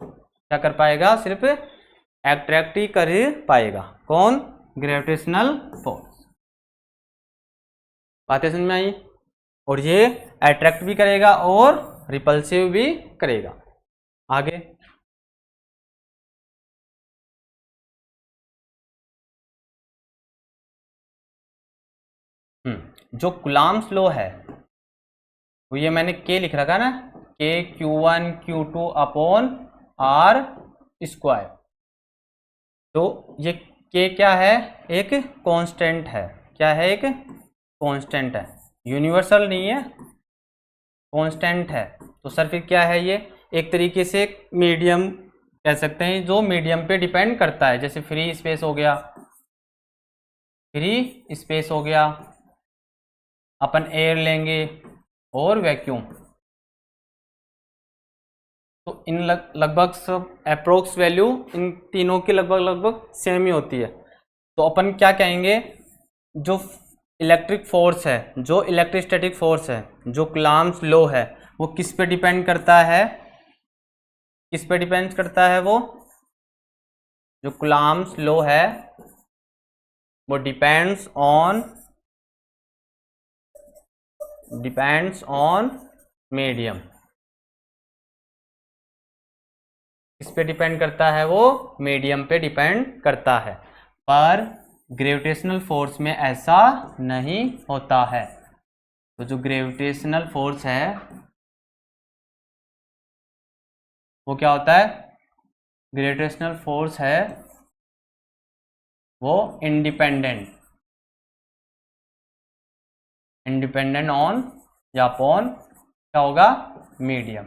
क्या कर पाएगा सिर्फ अट्रैक्ट ही कर पाएगा, कौन ग्रेविटेशनल फोर्स। बातें समझ में आई, और ये अट्रैक्ट भी करेगा और रिपल्सिव भी करेगा। आगे जो कूलम्ब्स लॉ है वो ये मैंने के लिख रखा ना, के Q1 Q2 upon R square. तो ये के क्या है एक कांस्टेंट है, क्या है एक कांस्टेंट है, यूनिवर्सल नहीं है कांस्टेंट है। तो सर फिर क्या है ये एक तरीके से एक मीडियम कह सकते हैं जो मीडियम पे डिपेंड करता है, जैसे फ्री स्पेस हो गया, फ्री स्पेस हो गया, अपन एयर लेंगे और वैक्यूम, तो इन लगभग सब अप्रोक्स वैल्यू इन तीनों की लगभग सेम ही होती है। तो अपन क्या कहेंगे जो इलेक्ट्रिक फोर्स है, जो इलेक्ट्रोस्टैटिक फोर्स है, जो कूलम्ब्स लॉ है वो किस पे डिपेंड करता है, किस पे डिपेंड करता है, वो जो कूलम्ब्स लॉ है वो डिपेंड्स ऑन मीडियम। किस पे डिपेंड करता है, वो मीडियम पे डिपेंड करता है, पर ग्रेविटेशनल फोर्स में ऐसा नहीं होता है। तो जो ग्रेविटेशनल फोर्स है वो क्या होता है, ग्रेविटेशनल फोर्स है वो इंडिपेंडेंट ऑन या अपॉन क्या होगा मीडियम,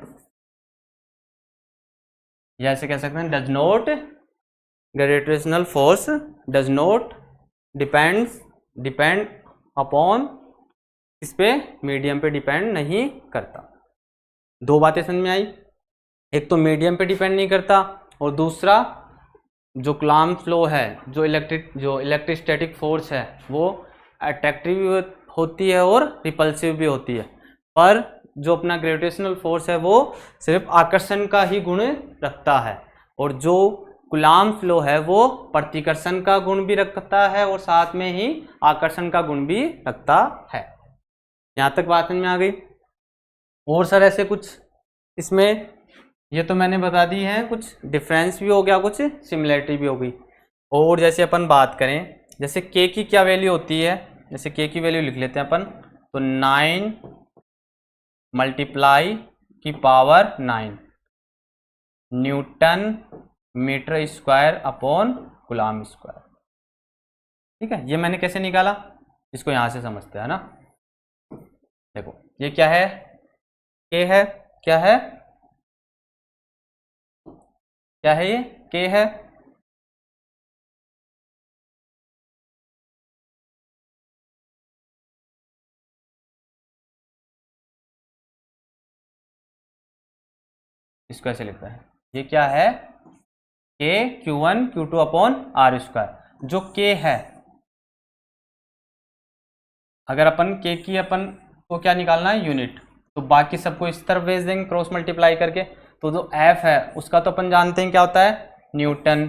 या ऐसे कह सकते हैं does not, gravitational force does not depend upon, इस पे मीडियम पे डिपेंड नहीं करता। दो बातें समझ में आई, एक तो मीडियम पे डिपेंड नहीं करता, और दूसरा जो कूलम्ब लॉ है, जो इलेक्ट्रोस्टैटिक फोर्स है वो अट्रैक्टिव भी होती है और रिपल्सिव भी होती है, पर जो अपना ग्रेविटेशनल फोर्स है वो सिर्फ आकर्षण का ही गुण रखता है, और जो कूलम्ब लॉ है वो प्रतिकर्षण का गुण भी रखता है और साथ में ही आकर्षण का गुण भी रखता है। यहाँ तक बात में आ गई। और सर ऐसे कुछ इसमें, ये तो मैंने बता दी है, कुछ डिफरेंस भी हो गया, कुछ सिमिलरिटी भी हो गई। और जैसे अपन बात करें, जैसे के की क्या वैल्यू होती है, जैसे के की वैल्यू लिख लेते हैं अपन, तो 9 मल्टीप्लाई की power 9 newton metre square upon coulomb square. ठीक है, ये मैंने कैसे निकाला, इसको यहां से समझते हैं ना। देखो ये क्या है, के है, क्या है, क्या है, ये के है, इसको ऐसे लिखता है, ये क्या है, के Q1 Q2 upon R square. जो के है, अगर अपन के की अपन को क्या निकालना है, यूनिट, तो बाकी सबको इस तरफ भेज देंगे क्रॉस मल्टीप्लाई करके। तो जो एफ है उसका तो अपन जानते हैं क्या होता है, न्यूटन।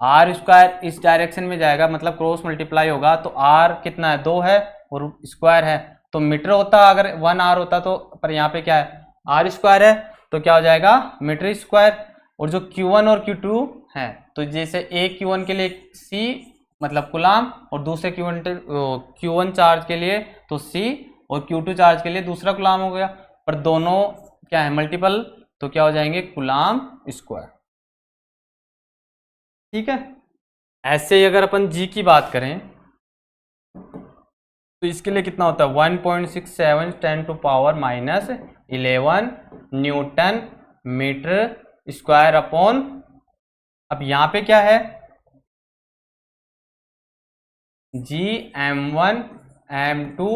आर स्क्वायर इस डायरेक्शन में जाएगा, मतलब क्रॉस मल्टीप्लाई होगा, तो आर कितना है, 2 है, और स्क्वायर है तो मीटर होता, अगर 1 आर होता तो, पर यहाँ पे क्या है, आर स्क्वायर है, तो क्या हो जाएगा, मीटर स्क्वायर। और जो Q1 और Q2 है, तो जैसे एक Q1 के लिए C मतलब कूलम्ब, और दूसरे Q1 चार्ज के लिए तो C, और Q2 चार्ज के लिए दूसरा कूलम्ब हो गया, पर दोनों क्या है, मल्टीपल, तो क्या हो जाएंगे, कूलम्ब स्क्वायर। ठीक है, ऐसे ही अगर अपन G की बात करें तो इसके लिए कितना होता है, 1.67 10 to power minus 11 newton metre square upon, अब यहाँ पे क्या है, जी M1 M2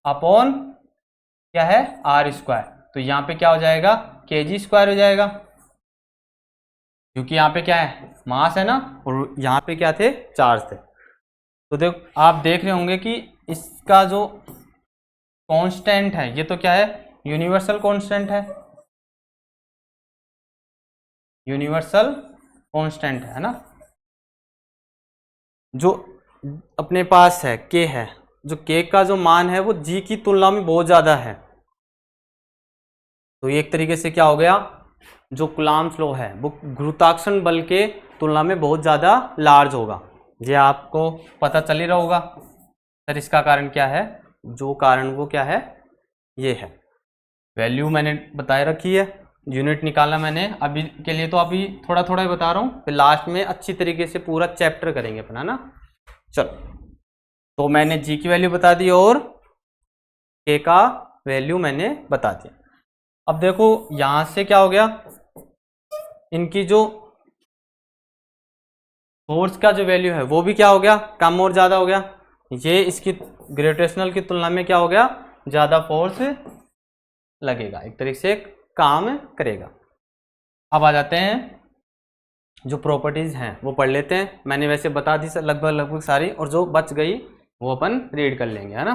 अपॉन क्या है, आर स्क्वायर। तो यहाँ पे क्या हो जाएगा, के जी स्क्वायर हो जाएगा, क्योंकि यहाँ पे क्या है, मास है ना, और यहाँ पे क्या थे, चार्ज थे। तो देखो आप देख रहे होंगे कि इसका जो कांस्टेंट है, ये तो क्या है, यूनिवर्सल कांस्टेंट है, यूनिवर्सल कांस्टेंट है ना, जो अपने पास है के है, जो के का जो मान है वो जी की तुलना में बहुत ज्यादा है। तो ये एक तरीके से क्या हो गया, जो कूलम्ब लॉ है वो गुरुत्वाकर्षण बल के तुलना में बहुत ज्यादा लार्ज होगा। ये आपको पता चल ही रहा होगा सर, इसका कारण क्या है, जो कारण वो क्या है, ये है, वैल्यू मैंने बताए रखी है, यूनिट निकालना मैंने अभी के लिए, तो अभी थोड़ा थोड़ा ही बता रहा हूँ, फिर लास्ट में अच्छी तरीके से पूरा चैप्टर करेंगे अपना ना। चलो, तो मैंने जी की वैल्यू बता दी और के का वैल्यू मैंने बता दिया। अब देखो यहां से क्या हो गया, इनकी जो फोर्स का जो वैल्यू है वो भी क्या हो गया, कम और ज्यादा हो गया। ये इसकी ग्रेविटेशनल की तुलना में क्या हो गया, ज्यादा फोर्स लगेगा, एक तरीके से काम करेगा। अब आ जाते हैं जो प्रॉपर्टीज हैं वो पढ़ लेते हैं, मैंने वैसे बता दी लगभग सारी, और जो बच गई वो अपन रीड कर लेंगे, है ना।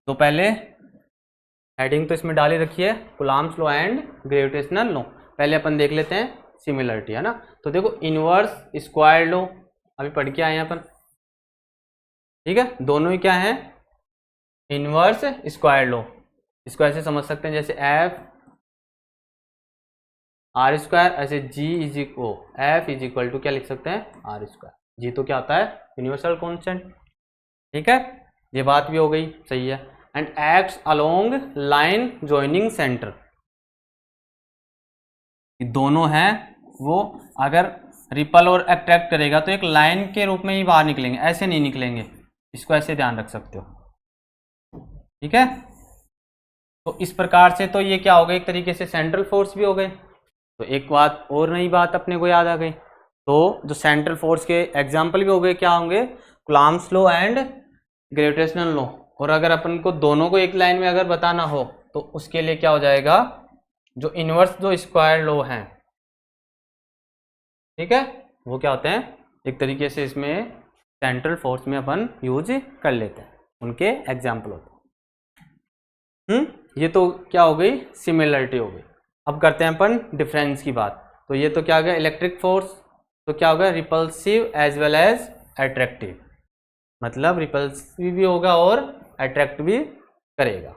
तो पहले हेडिंग तो इसमें डाली रखी है, coulomb law and gravitational law. पहले अपन देख लेते हैं सिमिलरिटी, है ना। तो देखो इनवर्स स्क्वायर लॉ अभी पढ़ के आए हैं अपन, ठीक है, दोनों ही क्या है, इनवर्स स्क्वायर लॉ। इसको ऐसे समझ सकते हैं जैसे एफ आर स्क्वायर, ऐसे G is equal F is equal to क्या लिख सकते हैं, आर स्क्वायर। जी तो क्या होता है, यूनिवर्सल कांस्टेंट, ठीक है, ये बात भी हो गई, सही है। And acts along line joining centre, दोनों हैं वो अगर रिपल और अट्रैक्ट करेगा तो एक लाइन के रूप में ही बाहर निकलेंगे, ऐसे नहीं निकलेंगे, इसको ऐसे ध्यान रख सकते हो, ठीक है। तो इस प्रकार से तो ये क्या हो गया, एक तरीके से सेंट्रल फोर्स भी हो गए। तो एक बात और नई बात अपने को याद आ गई, तो जो सेंट्रल फोर्स के एग्जाम्पल भी हो गए, क्या होंगे, coulomb law and gravitational law. और अगर अपन को दोनों को एक लाइन में अगर बताना हो तो उसके लिए क्या हो जाएगा, जो इनवर्स जो स्क्वायर लॉ हैं, ठीक है, वो क्या होते हैं, एक तरीके से इसमें सेंट्रल फोर्स में अपन यूज कर लेते हैं, उनके एग्जाम्पल होते हैं। ये तो क्या हो गई, सिमिलरिटी हो गई। अब करते हैं अपन डिफरेंस की बात। तो ये तो क्या हो गया, इलेक्ट्रिक फोर्स, तो क्या होगा, repulsive as well as attractive, मतलब रिपल्सिव भी होगा और अट्रैक्ट भी करेगा,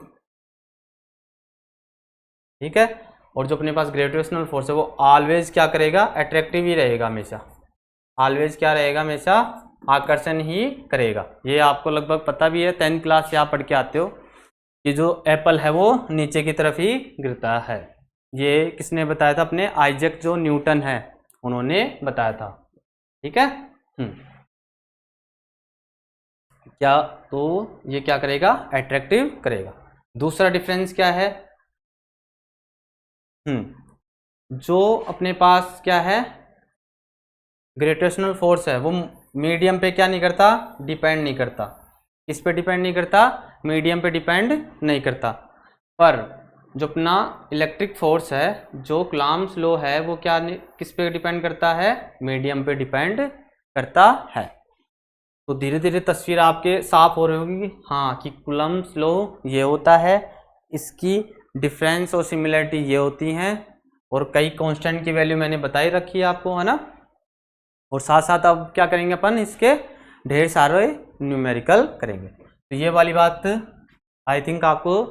ठीक है। और जो अपने पास ग्रेविटेशनल फोर्स है वो ऑलवेज क्या करेगा, अट्रैक्टिव ही रहेगा हमेशा, ऑलवेज क्या रहेगा, हमेशा आकर्षण ही करेगा। ये आपको लगभग पता भी है, 10th क्लास से आप पढ़ के आते हो कि जो एप्पल है वो नीचे की तरफ ही गिरता है। ये किसने बताया था, अपने आइजैक जो न्यूटन है उन्होंने बताया था, ठीक है। क्या, तो ये क्या करेगा, अट्रैक्टिव करेगा। दूसरा डिफरेंस क्या है, जो अपने पास क्या है, ग्रेविटेशनल फोर्स है वो मीडियम पे क्या नहीं करता, डिपेंड नहीं करता। किस पे डिपेंड नहीं करता, मीडियम पे डिपेंड नहीं करता। पर जो अपना इलेक्ट्रिक फोर्स है, जो कूलॉम्स लॉ है, वो क्या किस पे डिपेंड करता है, मीडियम पे डिपेंड करता है। तो धीरे धीरे तस्वीर आपके साफ हो रही होगी, हाँ, कि कूलॉम्स लॉ ये होता है, इसकी डिफरेंस और सिमिलरिटी ये होती हैं, और कई कांस्टेंट की वैल्यू मैंने बताई रखी है आपको, है ना। और साथ साथ अब क्या करेंगे अपन, इसके ढेर सारे न्यूमेरिकल करेंगे। तो ये वाली बात आई थिंक आपको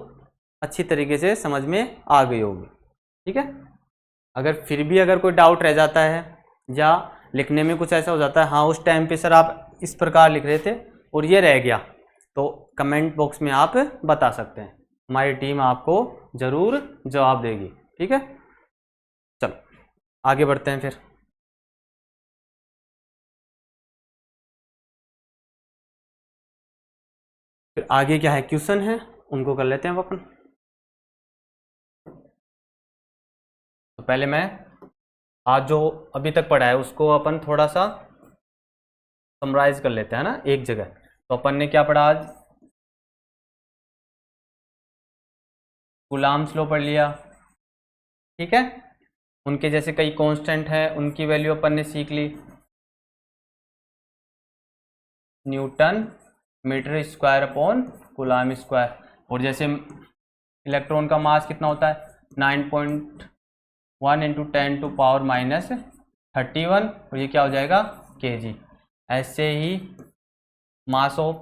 अच्छी तरीके से समझ में आ गई होगी, ठीक है। अगर फिर भी अगर कोई डाउट रह जाता है या लिखने में कुछ ऐसा हो जाता है, हाँ उस टाइम पे सर आप इस प्रकार लिख रहे थे और ये रह गया, तो कमेंट बॉक्स में आप बता सकते हैं, हमारी टीम आपको ज़रूर जवाब देगी, ठीक है। चलो आगे बढ़ते हैं फिर आगे क्या है, क्वेश्चन है, उनको कर लेते हैं अपन। तो पहले मैं आज जो अभी तक पढ़ा है उसको अपन थोड़ा सा समराइज कर लेते हैं ना एक जगह। तो अपन ने क्या पढ़ा आज, कूलॉम्स लॉ पढ़ लिया, ठीक है। उनके जैसे कई कांस्टेंट हैं, उनकी वैल्यू अपन ने सीख ली, newton metre square upon coulomb square. और जैसे इलेक्ट्रॉन का मास कितना होता है, 9.1 इंटू 10 टू पावर -31, और ये क्या हो जाएगा, kg। ऐसे ही मास ऑफ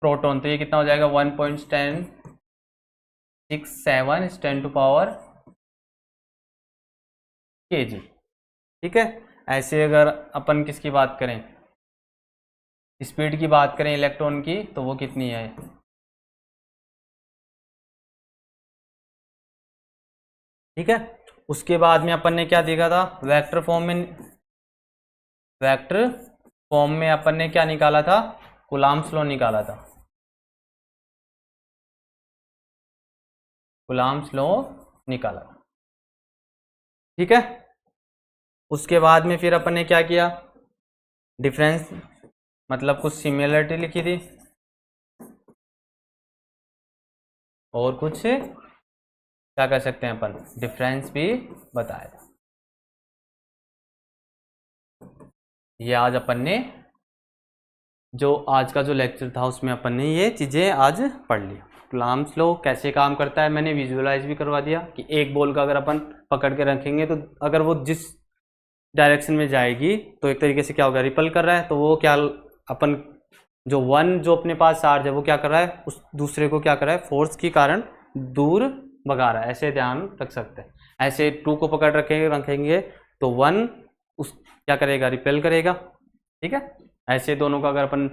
प्रोटॉन, तो ये कितना हो जाएगा, 1.1067 10 टू पावर kg, ठीक है। ऐसे अगर अपन किसकी बात करें, स्पीड की बात करें इलेक्ट्रॉन की, तो वो कितनी है, ठीक है। उसके बाद में अपन ने क्या देखा था, वेक्टर फॉर्म में अपन ने क्या निकाला था, कूलॉम्स लॉ निकाला था, कूलॉम्स लॉ निकाला, ठीक है। उसके बाद में फिर अपन ने क्या किया, डिफरेंस मतलब कुछ सिमिलरिटी लिखी थी और कुछ क्या कर सकते हैं अपन, डिफरेंस भी बताया था। ये आज अपन ने जो आज का जो लेक्चर था उसमें अपन ने ये चीज़ें आज पढ़ ली। कूलॉम्स लॉ कैसे काम करता है मैंने विजुअलाइज भी करवा दिया, कि एक बॉल का अगर अपन पकड़ के रखेंगे तो अगर वो जिस डायरेक्शन में जाएगी तो एक तरीके से क्या होगा, रिपल कर रहा है, तो वो क्या अपन जो वन जो अपने पास चार्ज है वो क्या कर रहा है, उस दूसरे को क्या कर रहा है, फोर्स के कारण दूर भगा रहा है, ऐसे ध्यान रख सकते हैं। ऐसे 2 को पकड़ रखेंगे तो 1 उस क्या करेगा, रिपेल करेगा, ठीक है। ऐसे दोनों का अगर अपन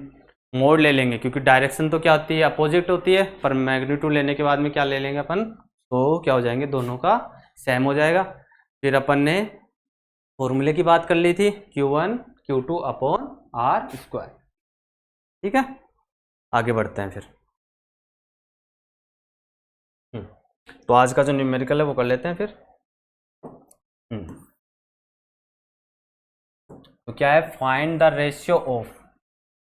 मोड ले लेंगे, क्योंकि डायरेक्शन तो क्या होती है, अपोजिट होती है, पर मैग्नीट्यूड लेने के बाद में क्या ले लेंगे अपन, तो क्या हो जाएंगे, दोनों का सेम हो जाएगा। फिर अपन ने फॉर्मूले की बात कर ली थी, Q1 Q2 upon R square, ठीक है। आगे बढ़ते हैं फिर। तो आज का जो न्यूमेरिकल है वो कर लेते हैं फिर। तो क्या है, find the ratio of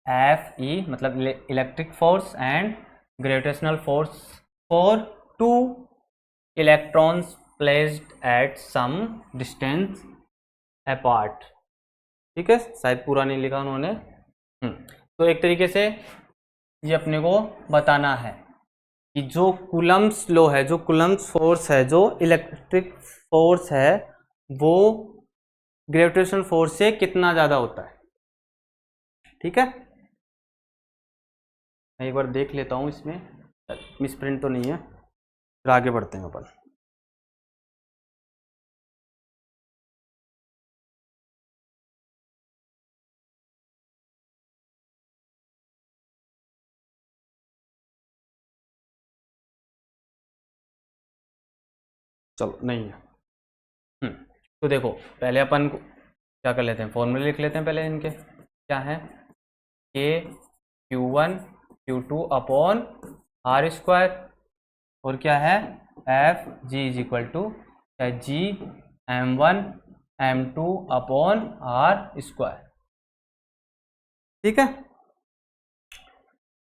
Fe मतलब electric force and gravitational force for 2 electrons placed at some distance apart. ठीक है, शायद पूरा नहीं लिखा उन्होंने। तो एक तरीके से ये अपने को बताना है कि जो कूलम्ब्स लॉ है, जो कूलम्ब्स फोर्स है, जो इलेक्ट्रिक फोर्स है, वो ग्रेविटेशनल फोर्स से कितना ज़्यादा होता है। ठीक है, मैं एक बार देख लेता हूँ इसमें मिस प्रिंट तो नहीं है, फिर आगे बढ़ते हैं अपन। चलो नहीं है। तो देखो पहले अपन क्या कर लेते हैं, फॉर्मूले लिख लेते हैं पहले इनके। क्या है, के Q1 Q2 upon R square, और क्या है F G is equal to G M1 M2 upon R square. ठीक है,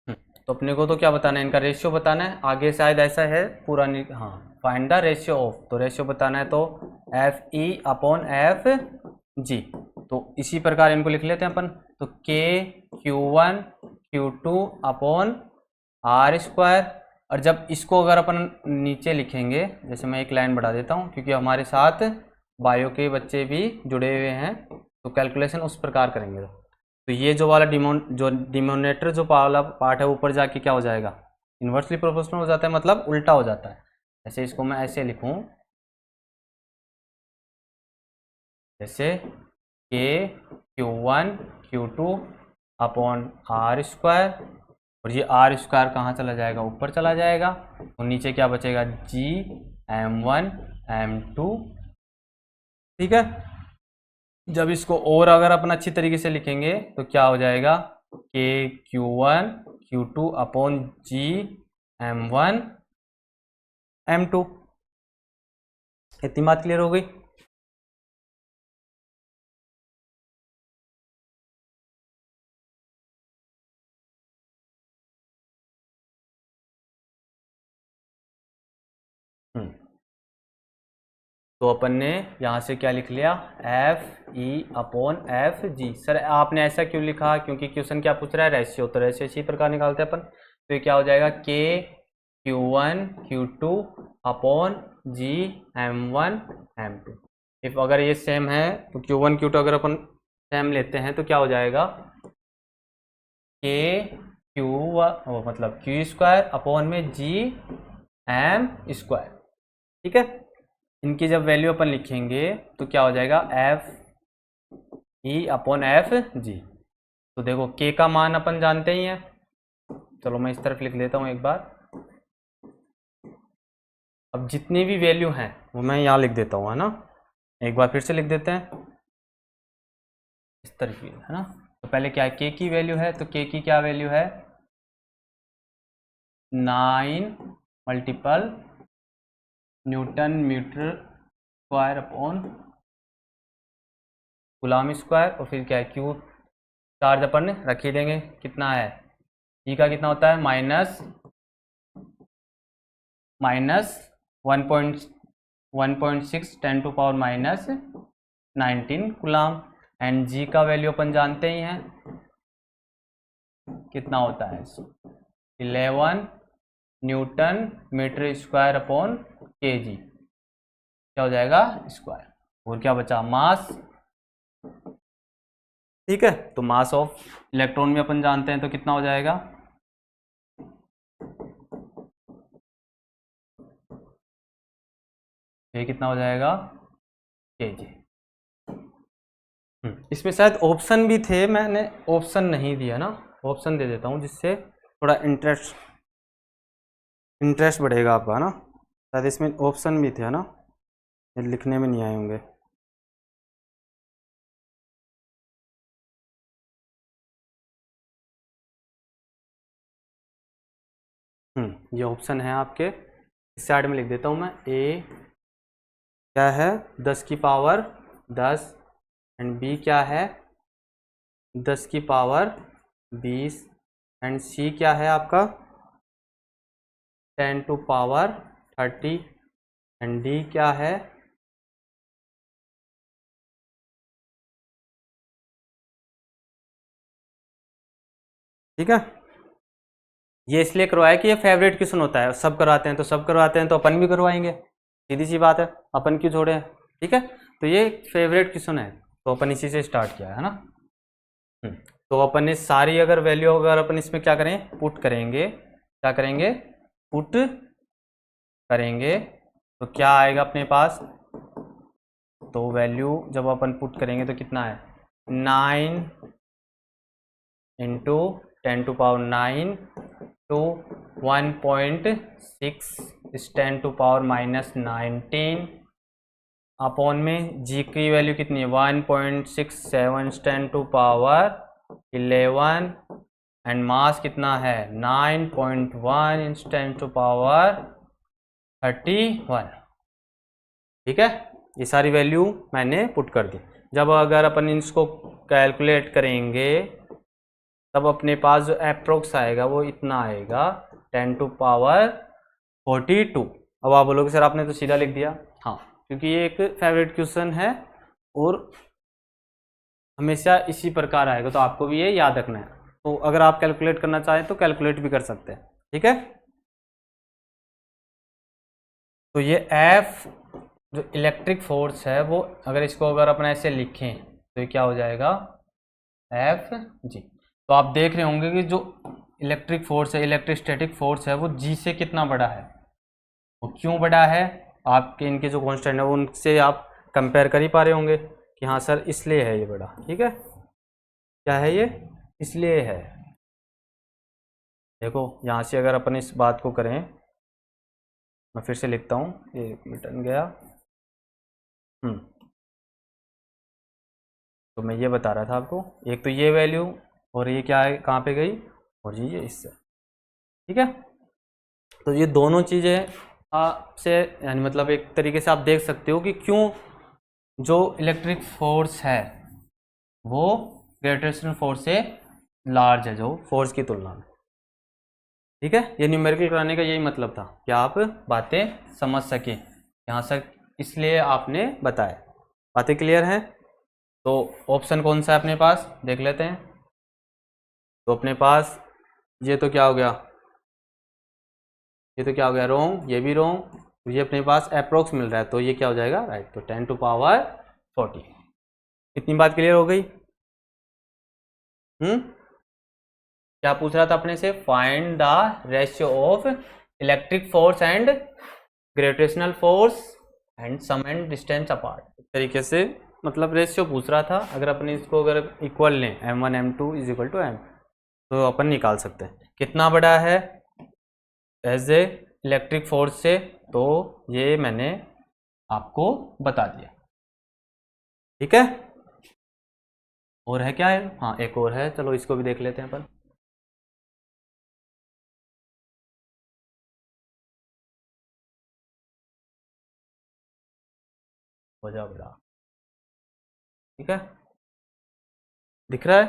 तो अपने को तो क्या बताना है, इनका रेशियो बताना है। आगे शायद ऐसा है पूरा नहीं, हाँ, फाइंड द रेशियो ऑफ, तो रेशियो बताना है तो F E upon F G. तो इसी प्रकार इनको लिख लेते हैं अपन। तो के Q1 Q2 upon R square, और जब इसको अगर अपन नीचे लिखेंगे, जैसे मैं एक लाइन बढ़ा देता हूँ क्योंकि हमारे साथ बायो के बच्चे भी जुड़े हुए हैं, तो कैलकुलेशन उस प्रकार करेंगे। तो ये जो वाला डिनोमिनेटर जो वाला पार्ट है ऊपर जाके क्या हो जाएगा, इन्वर्सली प्रोपोर्शनल हो जाता है, मतलब उल्टा हो जाता है। ऐसे इसको मैं ऐसे लिखूं, जैसे के Q1 Q2 upon R square, और ये आर स्क्वायर कहाँ चला जाएगा, ऊपर चला जाएगा, और नीचे क्या बचेगा जी M1 M2। ठीक है, जब इसको और अगर अपन अच्छी तरीके से लिखेंगे तो क्या हो जाएगा, के Q1 Q2 अपॉन जी M1 M2। इतनी बात क्लियर हो गई। तो अपन ने यहाँ से क्या लिख लिया, F E upon F G. Sir आपने ऐसा क्यों लिखा, क्योंकि क्वेश्चन क्या पूछ रहा है, रेशियो, तो रेशियो इसी प्रकार निकालते हैं अपन। तो ये क्या हो जाएगा, के Q1 Q2 upon ji M1 M2। If अगर ये सेम है तो Q1 Q2 अगर अपन सेम लेते हैं तो क्या हो जाएगा, के Q मतलब Q स्क्वायर अपॉन में जी M स्क्वायर। ठीक है, इनकी जब वैल्यू अपन लिखेंगे तो क्या हो जाएगा, F E upon F G. तो देखो के का मान अपन जानते ही हैं, चलो मैं इस तरफ लिख लेता हूँ एक बार। अब जितनी भी वैल्यू हैं वो मैं यहाँ लिख देता हूँ, है ना, एक बार फिर से लिख देते हैं इस तरफ, है ना। तो पहले क्या है, के की वैल्यू है, तो के की क्या वैल्यू है, 9 multiple newton metre square upon coulomb square, और फिर क्या है क्यू चार्ज अपन रख ही देंगे, कितना है ई का कितना होता है, minus 1.6 10 to power minus 19 coulomb. And G का वैल्यू अपन जानते ही हैं कितना होता है, 11 न्यूटन मीटर स्क्वायर अपॉन के जी, क्या हो जाएगा स्क्वायर। और क्या बचा, मास। ठीक है, तो मास ऑफ इलेक्ट्रॉन में अपन जानते हैं तो कितना हो जाएगा, ये कितना हो जाएगा kg। इसमें शायद ऑप्शन भी थे, मैंने ऑप्शन नहीं दिया ना, ऑप्शन दे देता हूँ जिससे थोड़ा इंटरेस्ट बढ़ेगा आपका, है ना। शायद इसमें ऑप्शन भी थे, है ना, लिखने में नहीं आए होंगे। ये ऑप्शन है आपके, इस साइड में लिख देता हूँ मैं। ए क्या है, 10 की पावर 10, एंड बी क्या है 10 की पावर 20, एंड सी क्या है आपका 10 टू पावर 30, एंड डी क्या है, ठीक है। ये इसलिए करवाया कि ये फेवरेट क्वेश्चन होता है, सब करवाते हैं तो सब करवाते हैं तो अपन भी करवाएंगे, सीधी सी बात है, अपन क्यों छोड़े हैं, ठीक है। तो ये फेवरेट क्वेश्चन है तो अपन इसी से स्टार्ट किया है ना। तो अपन ने सारी अगर वैल्यू अगर अपन इसमें क्या करें, पुट करेंगे, क्या करेंगे, पुट करेंगे, तो क्या आएगा अपने पास, तो वैल्यू जब अपन पुट करेंगे तो कितना है, 9 इंटू 10⁹ टू 1.6 इस 10⁻⁻19 अपॉन में जी की वैल्यू कितनी है 1.67 10⁻11 एंड मास कितना है 9.1 इंस 10⁻31, ठीक है। ये सारी वैल्यू मैंने पुट कर दी। जब अगर अपन इसको कैलकुलेट करेंगे तब अपने पास जो अप्रोक्स आएगा वो इतना आएगा 10⁻42। अब आप बोलोगे सर आपने तो सीधा लिख दिया, हाँ क्योंकि ये एक फेवरेट क्वेश्चन है और हमेशा इसी प्रकार आएगा, तो आपको भी ये याद रखना है। तो अगर आप कैलकुलेट करना चाहें तो कैलकुलेट भी कर सकते हैं, ठीक है। तो ये F जो इलेक्ट्रिक फोर्स है वो अगर इसको अगर अपन ऐसे लिखें तो ये क्या हो जाएगा F जी। तो आप देख रहे होंगे कि जो इलेक्ट्रिक फोर्स है, इलेक्ट्रोस्टैटिक फोर्स है, वो जी से कितना बड़ा है, वो क्यों बड़ा है, आपके इनके जो कांस्टेंट है उनसे आप कंपेयर कर ही पा रहे होंगे कि हाँ सर इसलिए है ये बड़ा, ठीक है। क्या है ये, इसलिए है। देखो यहाँ से अगर अपन इस बात को करें, मैं फिर से लिखता हूँ, ये मिटन गया। तो मैं ये बता रहा था आपको, एक तो ये वैल्यू और ये क्या है कहाँ पे गई, और ये इससे, ठीक है। तो ये दोनों चीज़ें से यानी मतलब एक तरीके से आप देख सकते हो कि क्यों जो इलेक्ट्रिक फोर्स है वो ग्रेविटेशनल फोर्स से लार्ज है, जो फोर्स की तुलना में, ठीक है। ये न्यूमेरिकल कराने का यही मतलब था कि आप बातें समझ सकें यहाँ से, इसलिए आपने बताया। बातें क्लियर हैं? तो ऑप्शन कौन सा है अपने पास, देख लेते हैं। तो अपने पास ये तो क्या हो गया, ये तो क्या हो गया रॉन्ग, ये भी रॉन्ग, ये अपने पास अप्रोक्स मिल रहा है तो ये क्या हो जाएगा राइट। तो 10⁻40। इतनी बात क्लियर हो गई। क्या पूछ रहा था अपने से, find the ratio of electric force and gravitational force and some and distance apart, इस तरीके से मतलब रेशियो पूछ रहा था। अगर अपने इसको अगर इक्वल लें m1 m2 is equal to m, तो अपन निकाल सकते हैं कितना बड़ा है एज ए इलेक्ट्रिक फोर्स से, तो ये मैंने आपको बता दिया, ठीक है। और है क्या है, हाँ एक और है, चलो इसको भी देख लेते हैं अपन। हो जा बड़ा, ठीक है, दिख रहा है,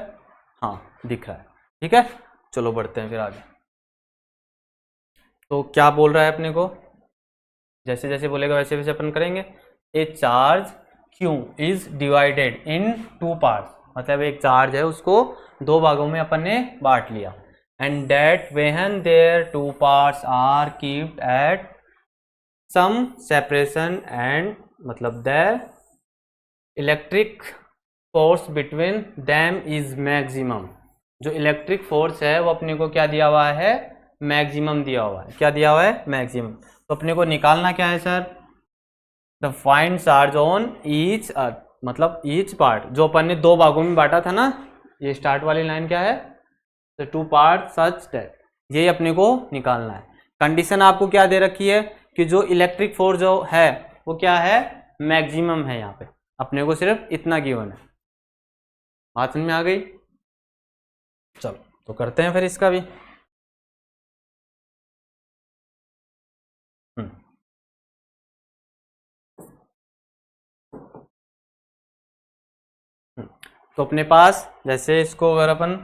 हाँ दिख रहा है, ठीक है। चलो बढ़ते हैं फिर आगे। तो क्या बोल रहा है अपने को, जैसे जैसे बोलेगा वैसे वैसे अपन करेंगे। ए charge Q is divided in 2 parts, मतलब एक चार्ज है उसको 2 भागों में अपन ने बांट लिया। And that when there 2 parts are kept at some separation and मतलब there electric force between them is maximum. जो इलेक्ट्रिक फोर्स है वो अपने को क्या दिया हुआ है, मैक्सिमम दिया हुआ है। क्या दिया हुआ है, मैक्सिमम। तो अपने को निकालना क्या है sir, the find charge on each earth, मतलब ईच पार्ट, जो अपन ने 2 भागों में बांटा था ना, ये स्टार्ट वाली लाइन क्या है, द 2 पार्ट सच दैट, ये अपने को निकालना है। कंडीशन आपको क्या दे रखी है कि जो इलेक्ट्रिक फोर्स जो है वो क्या है, मैक्सिमम है। यहाँ पे अपने को सिर्फ इतना गिवन है। बात समझ में आ गई? चलो तो करते हैं फिर इसका भी। तो अपने पास जैसे इसको अगर अपन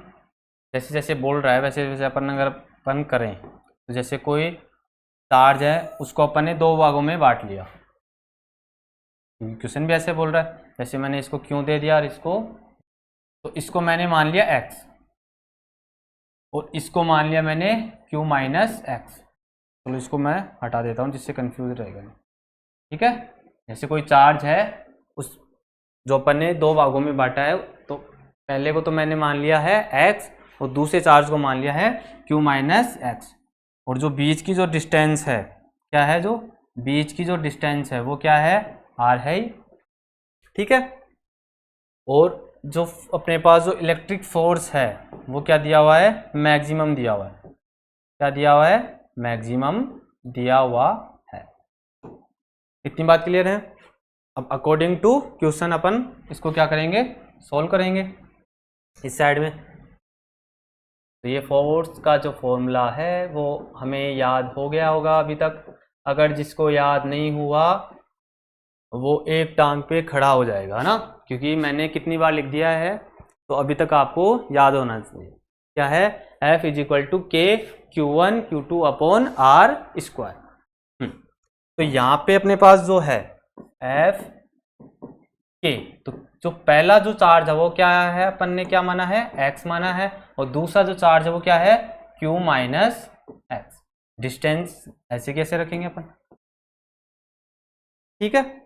जैसे जैसे बोल रहा है वैसे वैसे अपन अगर अपन करें, तो जैसे कोई चार्ज है उसको अपन ने 2 भागों में बांट लिया, क्वेश्चन भी ऐसे बोल रहा है। जैसे मैंने इसको क्यों दे दिया और इसको, तो इसको मैंने मान लिया x और इसको मान लिया मैंने q माइनस एक्स। चलो इसको मैं हटा देता हूँ जिससे कंफ्यूज रहेगा, ठीक है। जैसे कोई चार्ज है, उस जो अपन ने दो भागों में बांटा है, तो पहले को तो मैंने मान लिया है x और दूसरे चार्ज को मान लिया है q माइनस एक्स। और जो बीच की जो डिस्टेंस है क्या है, जो बीच की जो डिस्टेंस है वो क्या है, r है, ठीक है। और जो अपने पास जो इलेक्ट्रिक फोर्स है वो क्या दिया हुआ है, मैक्सिमम दिया हुआ है। क्या दिया हुआ है, मैक्सिमम दिया हुआ है। इतनी बात क्लियर है। अब अकॉर्डिंग टू क्वेश्चन अपन इसको क्या करेंगे, सॉल्व करेंगे इस साइड में। तो ये फोर्स का जो फॉर्मूला है वो हमें याद हो गया होगा अभी तक। अगर जिसको याद नहीं हुआ वो एक टांग पे खड़ा हो जाएगा ना, क्योंकि मैंने कितनी बार लिख दिया है, तो अभी तक आपको याद होना चाहिए। क्या है, F इज इक्वल टू के Q1 Q2 upon R square. तो यहाँ पे अपने पास जो है F के, तो जो पहला जो चार्ज है वो क्या है, अपन ने क्या माना है, x माना है। और दूसरा जो चार्ज है वो क्या है, q माइनस एक्स। डिस्टेंस ऐसे कैसे रखेंगे अपन, ठीक है।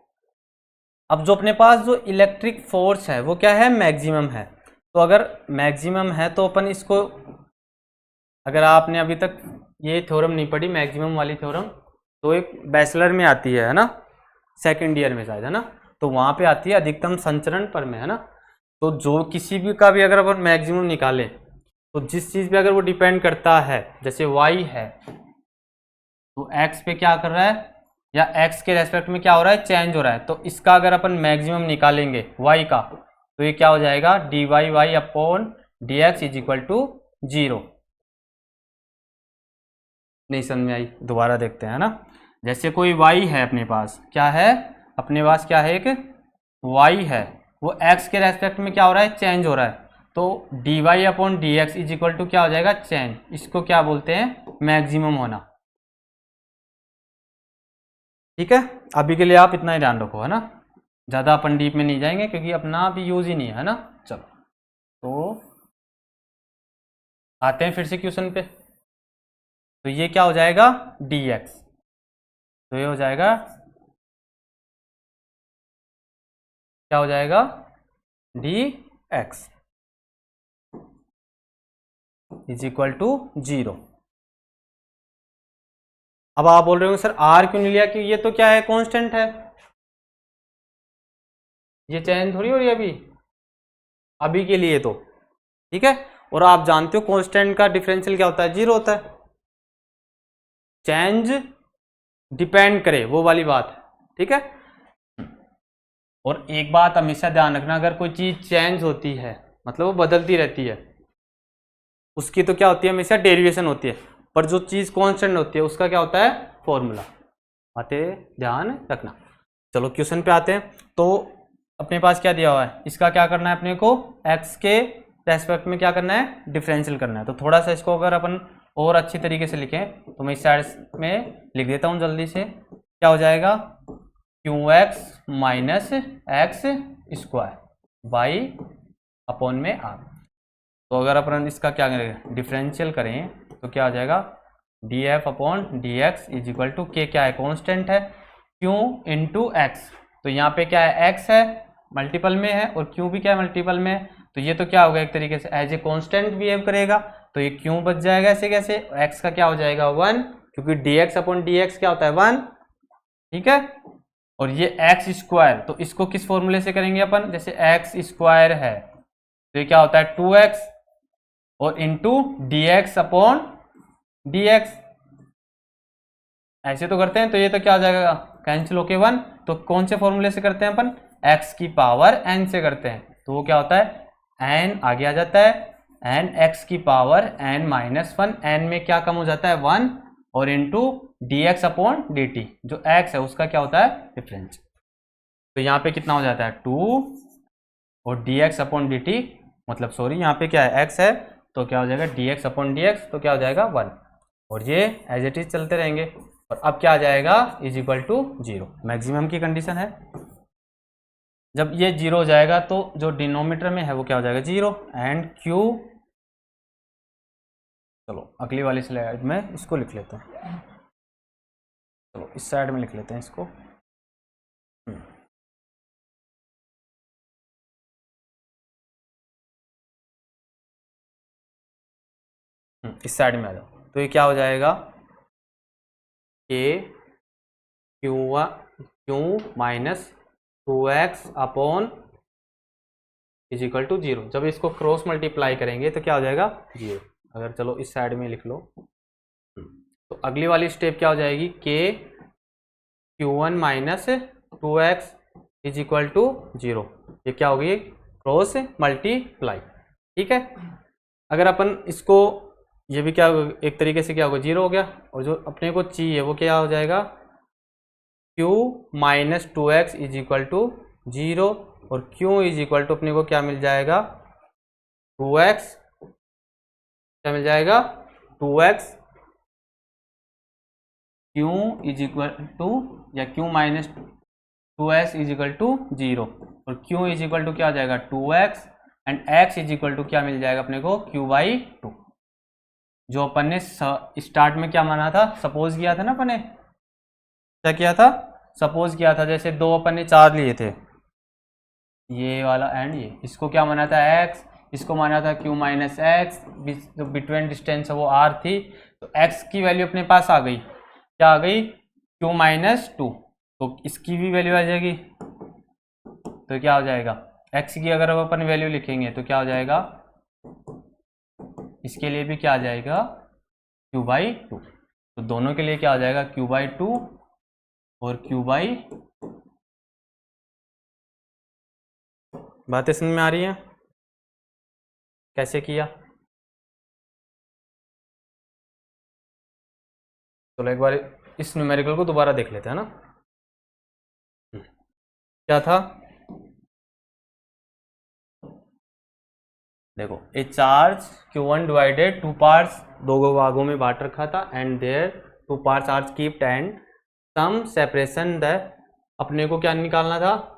अब जो अपने पास जो इलेक्ट्रिक फोर्स है वो क्या है, मैक्सिमम है। तो अगर मैक्सिमम है तो अपन इसको, अगर आपने अभी तक ये थ्योरम नहीं पढ़ी मैक्सिमम वाली थ्योरम, तो एक बैचलर में आती है ना, सेकेंड ईयर में शायद, है ना। तो वहाँ पे आती है अधिकतम संचरण पर में, है ना। तो जो किसी भी का भी अगर अपन मैक्सिमम निकाले, तो जिस चीज़ पे अगर वो डिपेंड करता है, जैसे y है तो x पे क्या कर रहा है, या x के रेस्पेक्ट में क्या हो रहा है, चेंज हो रहा है। तो इसका अगर अपन मैक्सिमम निकालेंगे y का, तो ये क्या हो जाएगा, dy y upon dx is equal to 0। नहीं समझ में आई, दोबारा देखते हैं ना। जैसे कोई y है अपने पास, क्या है अपने पास, क्या है, एक y है, वो x के रेस्पेक्ट में क्या हो रहा है, चेंज हो रहा है। तो dy upon D X is equal to क्या हो जाएगा, चेंज। इसको क्या बोलते हैं, मैक्सिमम होना, ठीक है। अभी के लिए आप इतना ही ध्यान रखो, है ना, ज़्यादा अपन डीप में नहीं जाएंगे क्योंकि अपना भी यूज ही नहीं है ना। चलो तो आते हैं फिर से क्वेश्चन पे। तो ये क्या हो जाएगा, dx, तो ये हो जाएगा, क्या हो जाएगा, dx इज इक्वल टू 0। अब आप बोल रहे हो सर r क्यों नहीं लिया, कि ये तो क्या है, कांस्टेंट है, ये चेंज थोड़ी हो रही है अभी के लिए तो, ठीक है। और आप जानते हो कांस्टेंट का डिफरेंशियल क्या होता है, 0 होता है। चेंज डिपेंड करे वो वाली बात है, ठीक है। और एक बात हमेशा ध्यान रखना, अगर कोई चीज चेंज होती है मतलब वो बदलती रहती है, उसकी तो क्या होती है, हमेशा डेरिवेशन होती है। पर जो चीज कांस्टेंट होती है उसका क्या होता है, फॉर्मूला। आते ध्यान रखना। चलो क्वेश्चन पे आते हैं। तो अपने पास क्या दिया हुआ है, इसका क्या करना है अपने को, x के रेस्पेक्ट में क्या करना है, डिफरेंशियल करना है। तो थोड़ा सा इसको अगर अपन और अच्छी तरीके से लिखें, तो मैं इस साइड में लिख देता हूँ जल्दी से। क्या हो जाएगा, qx minus x square by upon में r। तो अगर अपन इसका क्या करेंगे, डिफरेंशियल करें, तो क्या हो जाएगा, df upon dx is equal to k, क्या है, कांस्टेंट है, q इंटू एक्स। तो यहाँ पे क्या है, x है मल्टीपल में है और q भी क्या है, मल्टीपल में है। तो ये तो क्या होगा, एक तरीके से एज ए कांस्टेंट बिहेव करेगा। तो ये q बच जाएगा ऐसे कैसे, x का क्या हो जाएगा 1, क्योंकि dx अपॉन dx क्या होता है 1, ठीक है। और ये एक्स स्क्वायर, तो इसको किस फॉर्मूले से करेंगे अपन, जैसे एक्स स्क्वायर है तो ये क्या होता है 2x और इंटू dx अपॉन dx, ऐसे तो करते हैं। तो ये तो क्या हो जाएगा, कैंसिल होके 1। तो कौन से फॉर्मूले से करते हैं अपन, x की पावर n से करते हैं। तो वो क्या होता है, n आगे आ जाता है, n x की पावर n माइनस 1, n में क्या कम हो जाता है 1, और इंटू dx अपॉन dt, जो x है उसका क्या होता है, डिफरेंस। तो यहाँ पे कितना हो जाता है 2, और dx अपॉन dt, मतलब सॉरी यहाँ पे क्या है x है, तो क्या हो जाएगा dx अपॉन dx, तो क्या हो जाएगा 1, और ये एज इट इज चलते रहेंगे। और अब क्या आ जाएगा, इज इक्वल टू 0, मैक्सिमम की कंडीशन है। जब ये 0 हो जाएगा तो जो डिनोमिनेटर में है वो क्या हो जाएगा 0 एंड Q, चलो अगली वाली स्लाइड में इसको लिख लेते हैं, चलो इस साइड में लिख लेते हैं इसको। इस साइड में आ जाओ, तो ये क्या हो जाएगा K Q minus 2x upon is equal to 0। जब इसको क्रॉस मल्टीप्लाई करेंगे तो क्या हो जाएगा 0। अगर चलो इस साइड में लिख लो, तो अगली वाली स्टेप क्या हो जाएगी K Q1 minus 2x is equal to 0। ये क्या होगी क्रॉस मल्टीप्लाई, ठीक है। अगर अपन इसको, ये भी क्या एक तरीके से क्या होगा 0 हो गया, और जो अपने को चाहिए वो क्या हो जाएगा Q minus 2x is equal to 0, और Q इज इक्वल टू अपने को क्या मिल जाएगा 2x, क्या मिल जाएगा 2x, Q is equal to या Q minus 2x is equal to 0, और Q इज इक्वल टू क्या हो जाएगा 2x and x is equal to क्या मिल जाएगा अपने को Q/2। जो अपन ने स्टार्ट में क्या माना था, सपोज किया था ना अपन ने, क्या किया था सपोज किया था, जैसे दो अपन ने चार्ज लिए थे, ये वाला एंड ये, इसको क्या माना था x, इसको माना था Q माइनस एक्स, जो बिटवीन डिस्टेंस है वो r थी, तो x की वैल्यू अपने पास आ गई, क्या आ गई Q माइनस 2, तो इसकी भी वैल्यू आ जाएगी, तो क्या हो जाएगा x की अगर अपन वैल्यू लिखेंगे तो क्या हो जाएगा, इसके लिए भी क्या आ जाएगा Q/2, तो दोनों के लिए क्या हो जाएगा Q/2 और Q/2। बातें समझ में आ रही हैं कैसे किया। चलो एक बार इस न्यूमेरिकल को दोबारा देख लेते हैं ना, क्या था, देखो ए चार्ज Q1 डिवाइडेड 2 पार्ट्स, दो भागों में बांट रखा था, and there 2 parts are kept and some separation the, अपने को क्या निकालना था,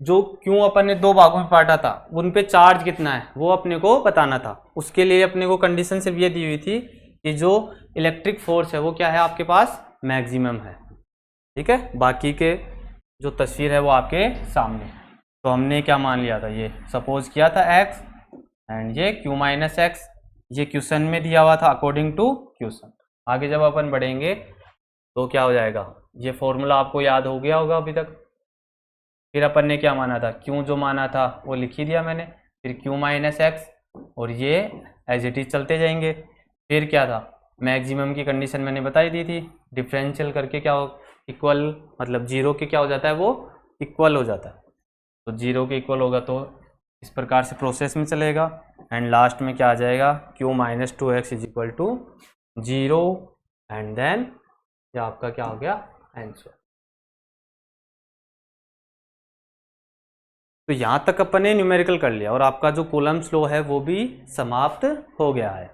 जो क्यों अपन ने दो भागों में बांटा था उन पे चार्ज कितना है वो अपने को बताना था। उसके लिए अपने को कंडीशन सिर्फ ये दी हुई थी कि जो इलेक्ट्रिक फोर्स है वो क्या है आपके पास मैक्सिमम है, ठीक है। बाकी के जो तस्वीर है वो आपके सामने, तो हमने क्या मान लिया था, ये सपोज किया था x एंड ये Q माइनस एक्स, ये क्वेश्चन में दिया हुआ था अकॉर्डिंग टू क्वेश्चन। आगे जब अपन बढ़ेंगे तो क्या हो जाएगा, ये फॉर्मूला आपको याद हो गया होगा अभी तक। फिर अपन ने क्या माना था, Q जो माना था वो लिख ही दिया मैंने, फिर Q माइनस एक्स, और ये एज इट इज चलते जाएंगे। फिर क्या था, मैक्सिमम की कंडीशन मैंने बताई दी थी, डिफरेंशियल करके क्या हो इक्वल, मतलब 0 के क्या हो जाता है वो इक्वल हो जाता है, तो 0 के इक्वल होगा तो इस प्रकार से प्रोसेस में चलेगा, एंड लास्ट में क्या आ जाएगा Q minus 2x is equal to 0, and then ये आपका क्या हो गया आंसर। तो यहाँ तक अपन ने न्यूमेरिकल कर लिया और आपका जो कूलम्ब्स लॉ है वो भी समाप्त हो गया है।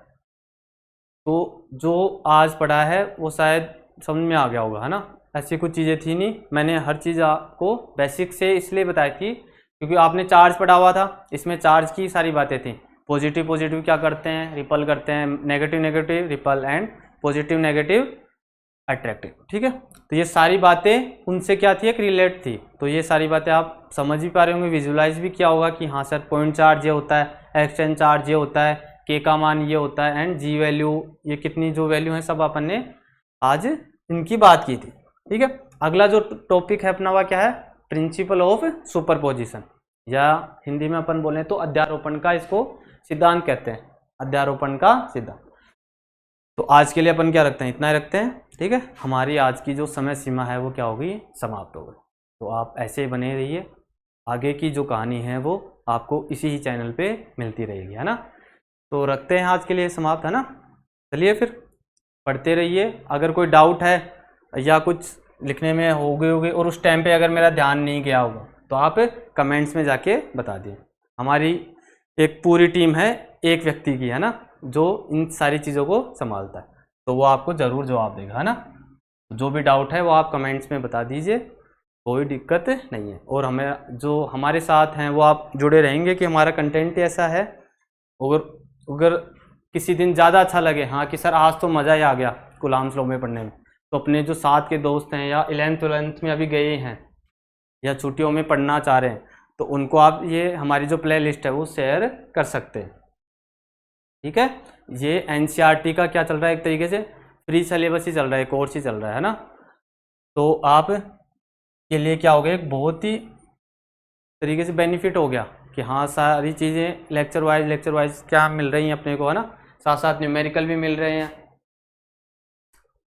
तो जो आज पढ़ा है वो शायद समझ में आ गया होगा, है ना। ऐसी कुछ चीज़ें थी नहीं, मैंने हर चीज़ आपको बेसिक से इसलिए बताई थी क्योंकि आपने चार्ज पढ़ा हुआ था, इसमें चार्ज की सारी बातें थी। पॉजिटिव पॉजिटिव क्या करते हैं, रिपल करते हैं, negative negative ripple, and positive negative attractive, ठीक है। तो ये सारी बातें उनसे क्या थी, एक रिलेट थी। तो ये सारी बातें आप समझ भी पा रहे होंगे, विजुलाइज भी किया होगा कि हाँ सर पॉइंट चार्ज ये होता है, एक्सटेंड चार्ज ये होता है, के का मान ये होता है, एंड जी वैल्यू, ये कितनी जो वैल्यू है सब अपन ने आज इनकी बात की थी, ठीक है। अगला जो टॉपिक है अपना वह क्या है, प्रिंसिपल ऑफ सुपरपोजिशन, या हिंदी में अपन बोले तो अध्यारोपण का इसको सिद्धांत कहते हैं, अध्यारोपण का सिद्धांत। तो आज के लिए अपन क्या रखते हैं, इतना ही रखते हैं, ठीक है। हमारी आज की जो समय सीमा है वो क्या होगी, समाप्त हो गई। तो आप ऐसे ही बने रहिए, आगे की जो कहानी है वो आपको इसी ही चैनल पे मिलती रहेगी, है ना। तो रखते हैं आज के लिए समाप्त, है ना। चलिए फिर पढ़ते रहिए, अगर कोई डाउट है या कुछ लिखने में हो गए होगे और उस टाइम पे अगर मेरा ध्यान नहीं गया होगा तो आप कमेंट्स में जाके बता दिए। हमारी एक पूरी टीम है एक व्यक्ति की, है ना, जो इन सारी चीज़ों को संभालता है, तो वो आपको ज़रूर जवाब देगा, है ना। जो भी डाउट है वो आप कमेंट्स में बता दीजिए। कोई दिक्कत नहीं है। और हमें जो हमारे साथ हैं वो आप जुड़े रहेंगे कि हमारा कंटेंट ऐसा है। अगर अगर किसी दिन ज़्यादा अच्छा लगे, हाँ कि सर आज तो मज़ा ही आ गया गुलाम में पढ़ने में, तो अपने जो साथ के दोस्त हैं या 11th में अभी गए हैं या छुट्टियों में पढ़ना चाह रहे हैं, तो उनको आप ये हमारी जो प्ले लिस्ट है वो शेयर कर सकते हैं। ठीक है, ये एनसीईआरटी का क्या चल रहा है, एक तरीके से फ्री सिलेबस ही चल रहा है, कोर्स ही चल रहा है ना। तो आप के लिए क्या हो गया, एक बहुत ही तरीके से बेनिफिट हो गया कि हाँ सारी चीज़ें लेक्चर वाइज क्या मिल रही हैं अपने को, है ना। साथ साथ न्यूमेरिकल भी मिल रहे हैं।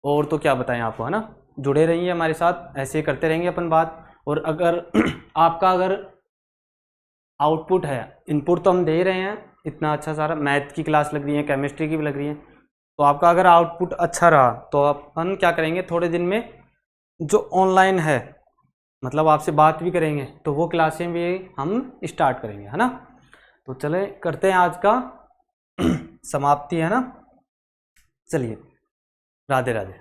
और तो क्या बताएं आपको, है ना। जुड़े रहिए हमारे साथ, ऐसे करते रहेंगे अपन बात। और अगर आपका अगर आउटपुट है, इनपुट तो हम दे रहे हैं इतना अच्छा सारा, मैथ की क्लास लग रही है, केमिस्ट्री की भी लग रही है, तो आपका अगर आउटपुट अच्छा रहा तो अपन क्या करेंगे, थोड़े दिन में जो ऑनलाइन है, मतलब आपसे बात भी करेंगे, तो वो क्लासें भी हम स्टार्ट करेंगे, है ना। तो चले करते हैं आज का समाप्ति, है ना। चलिए, राधे राधे।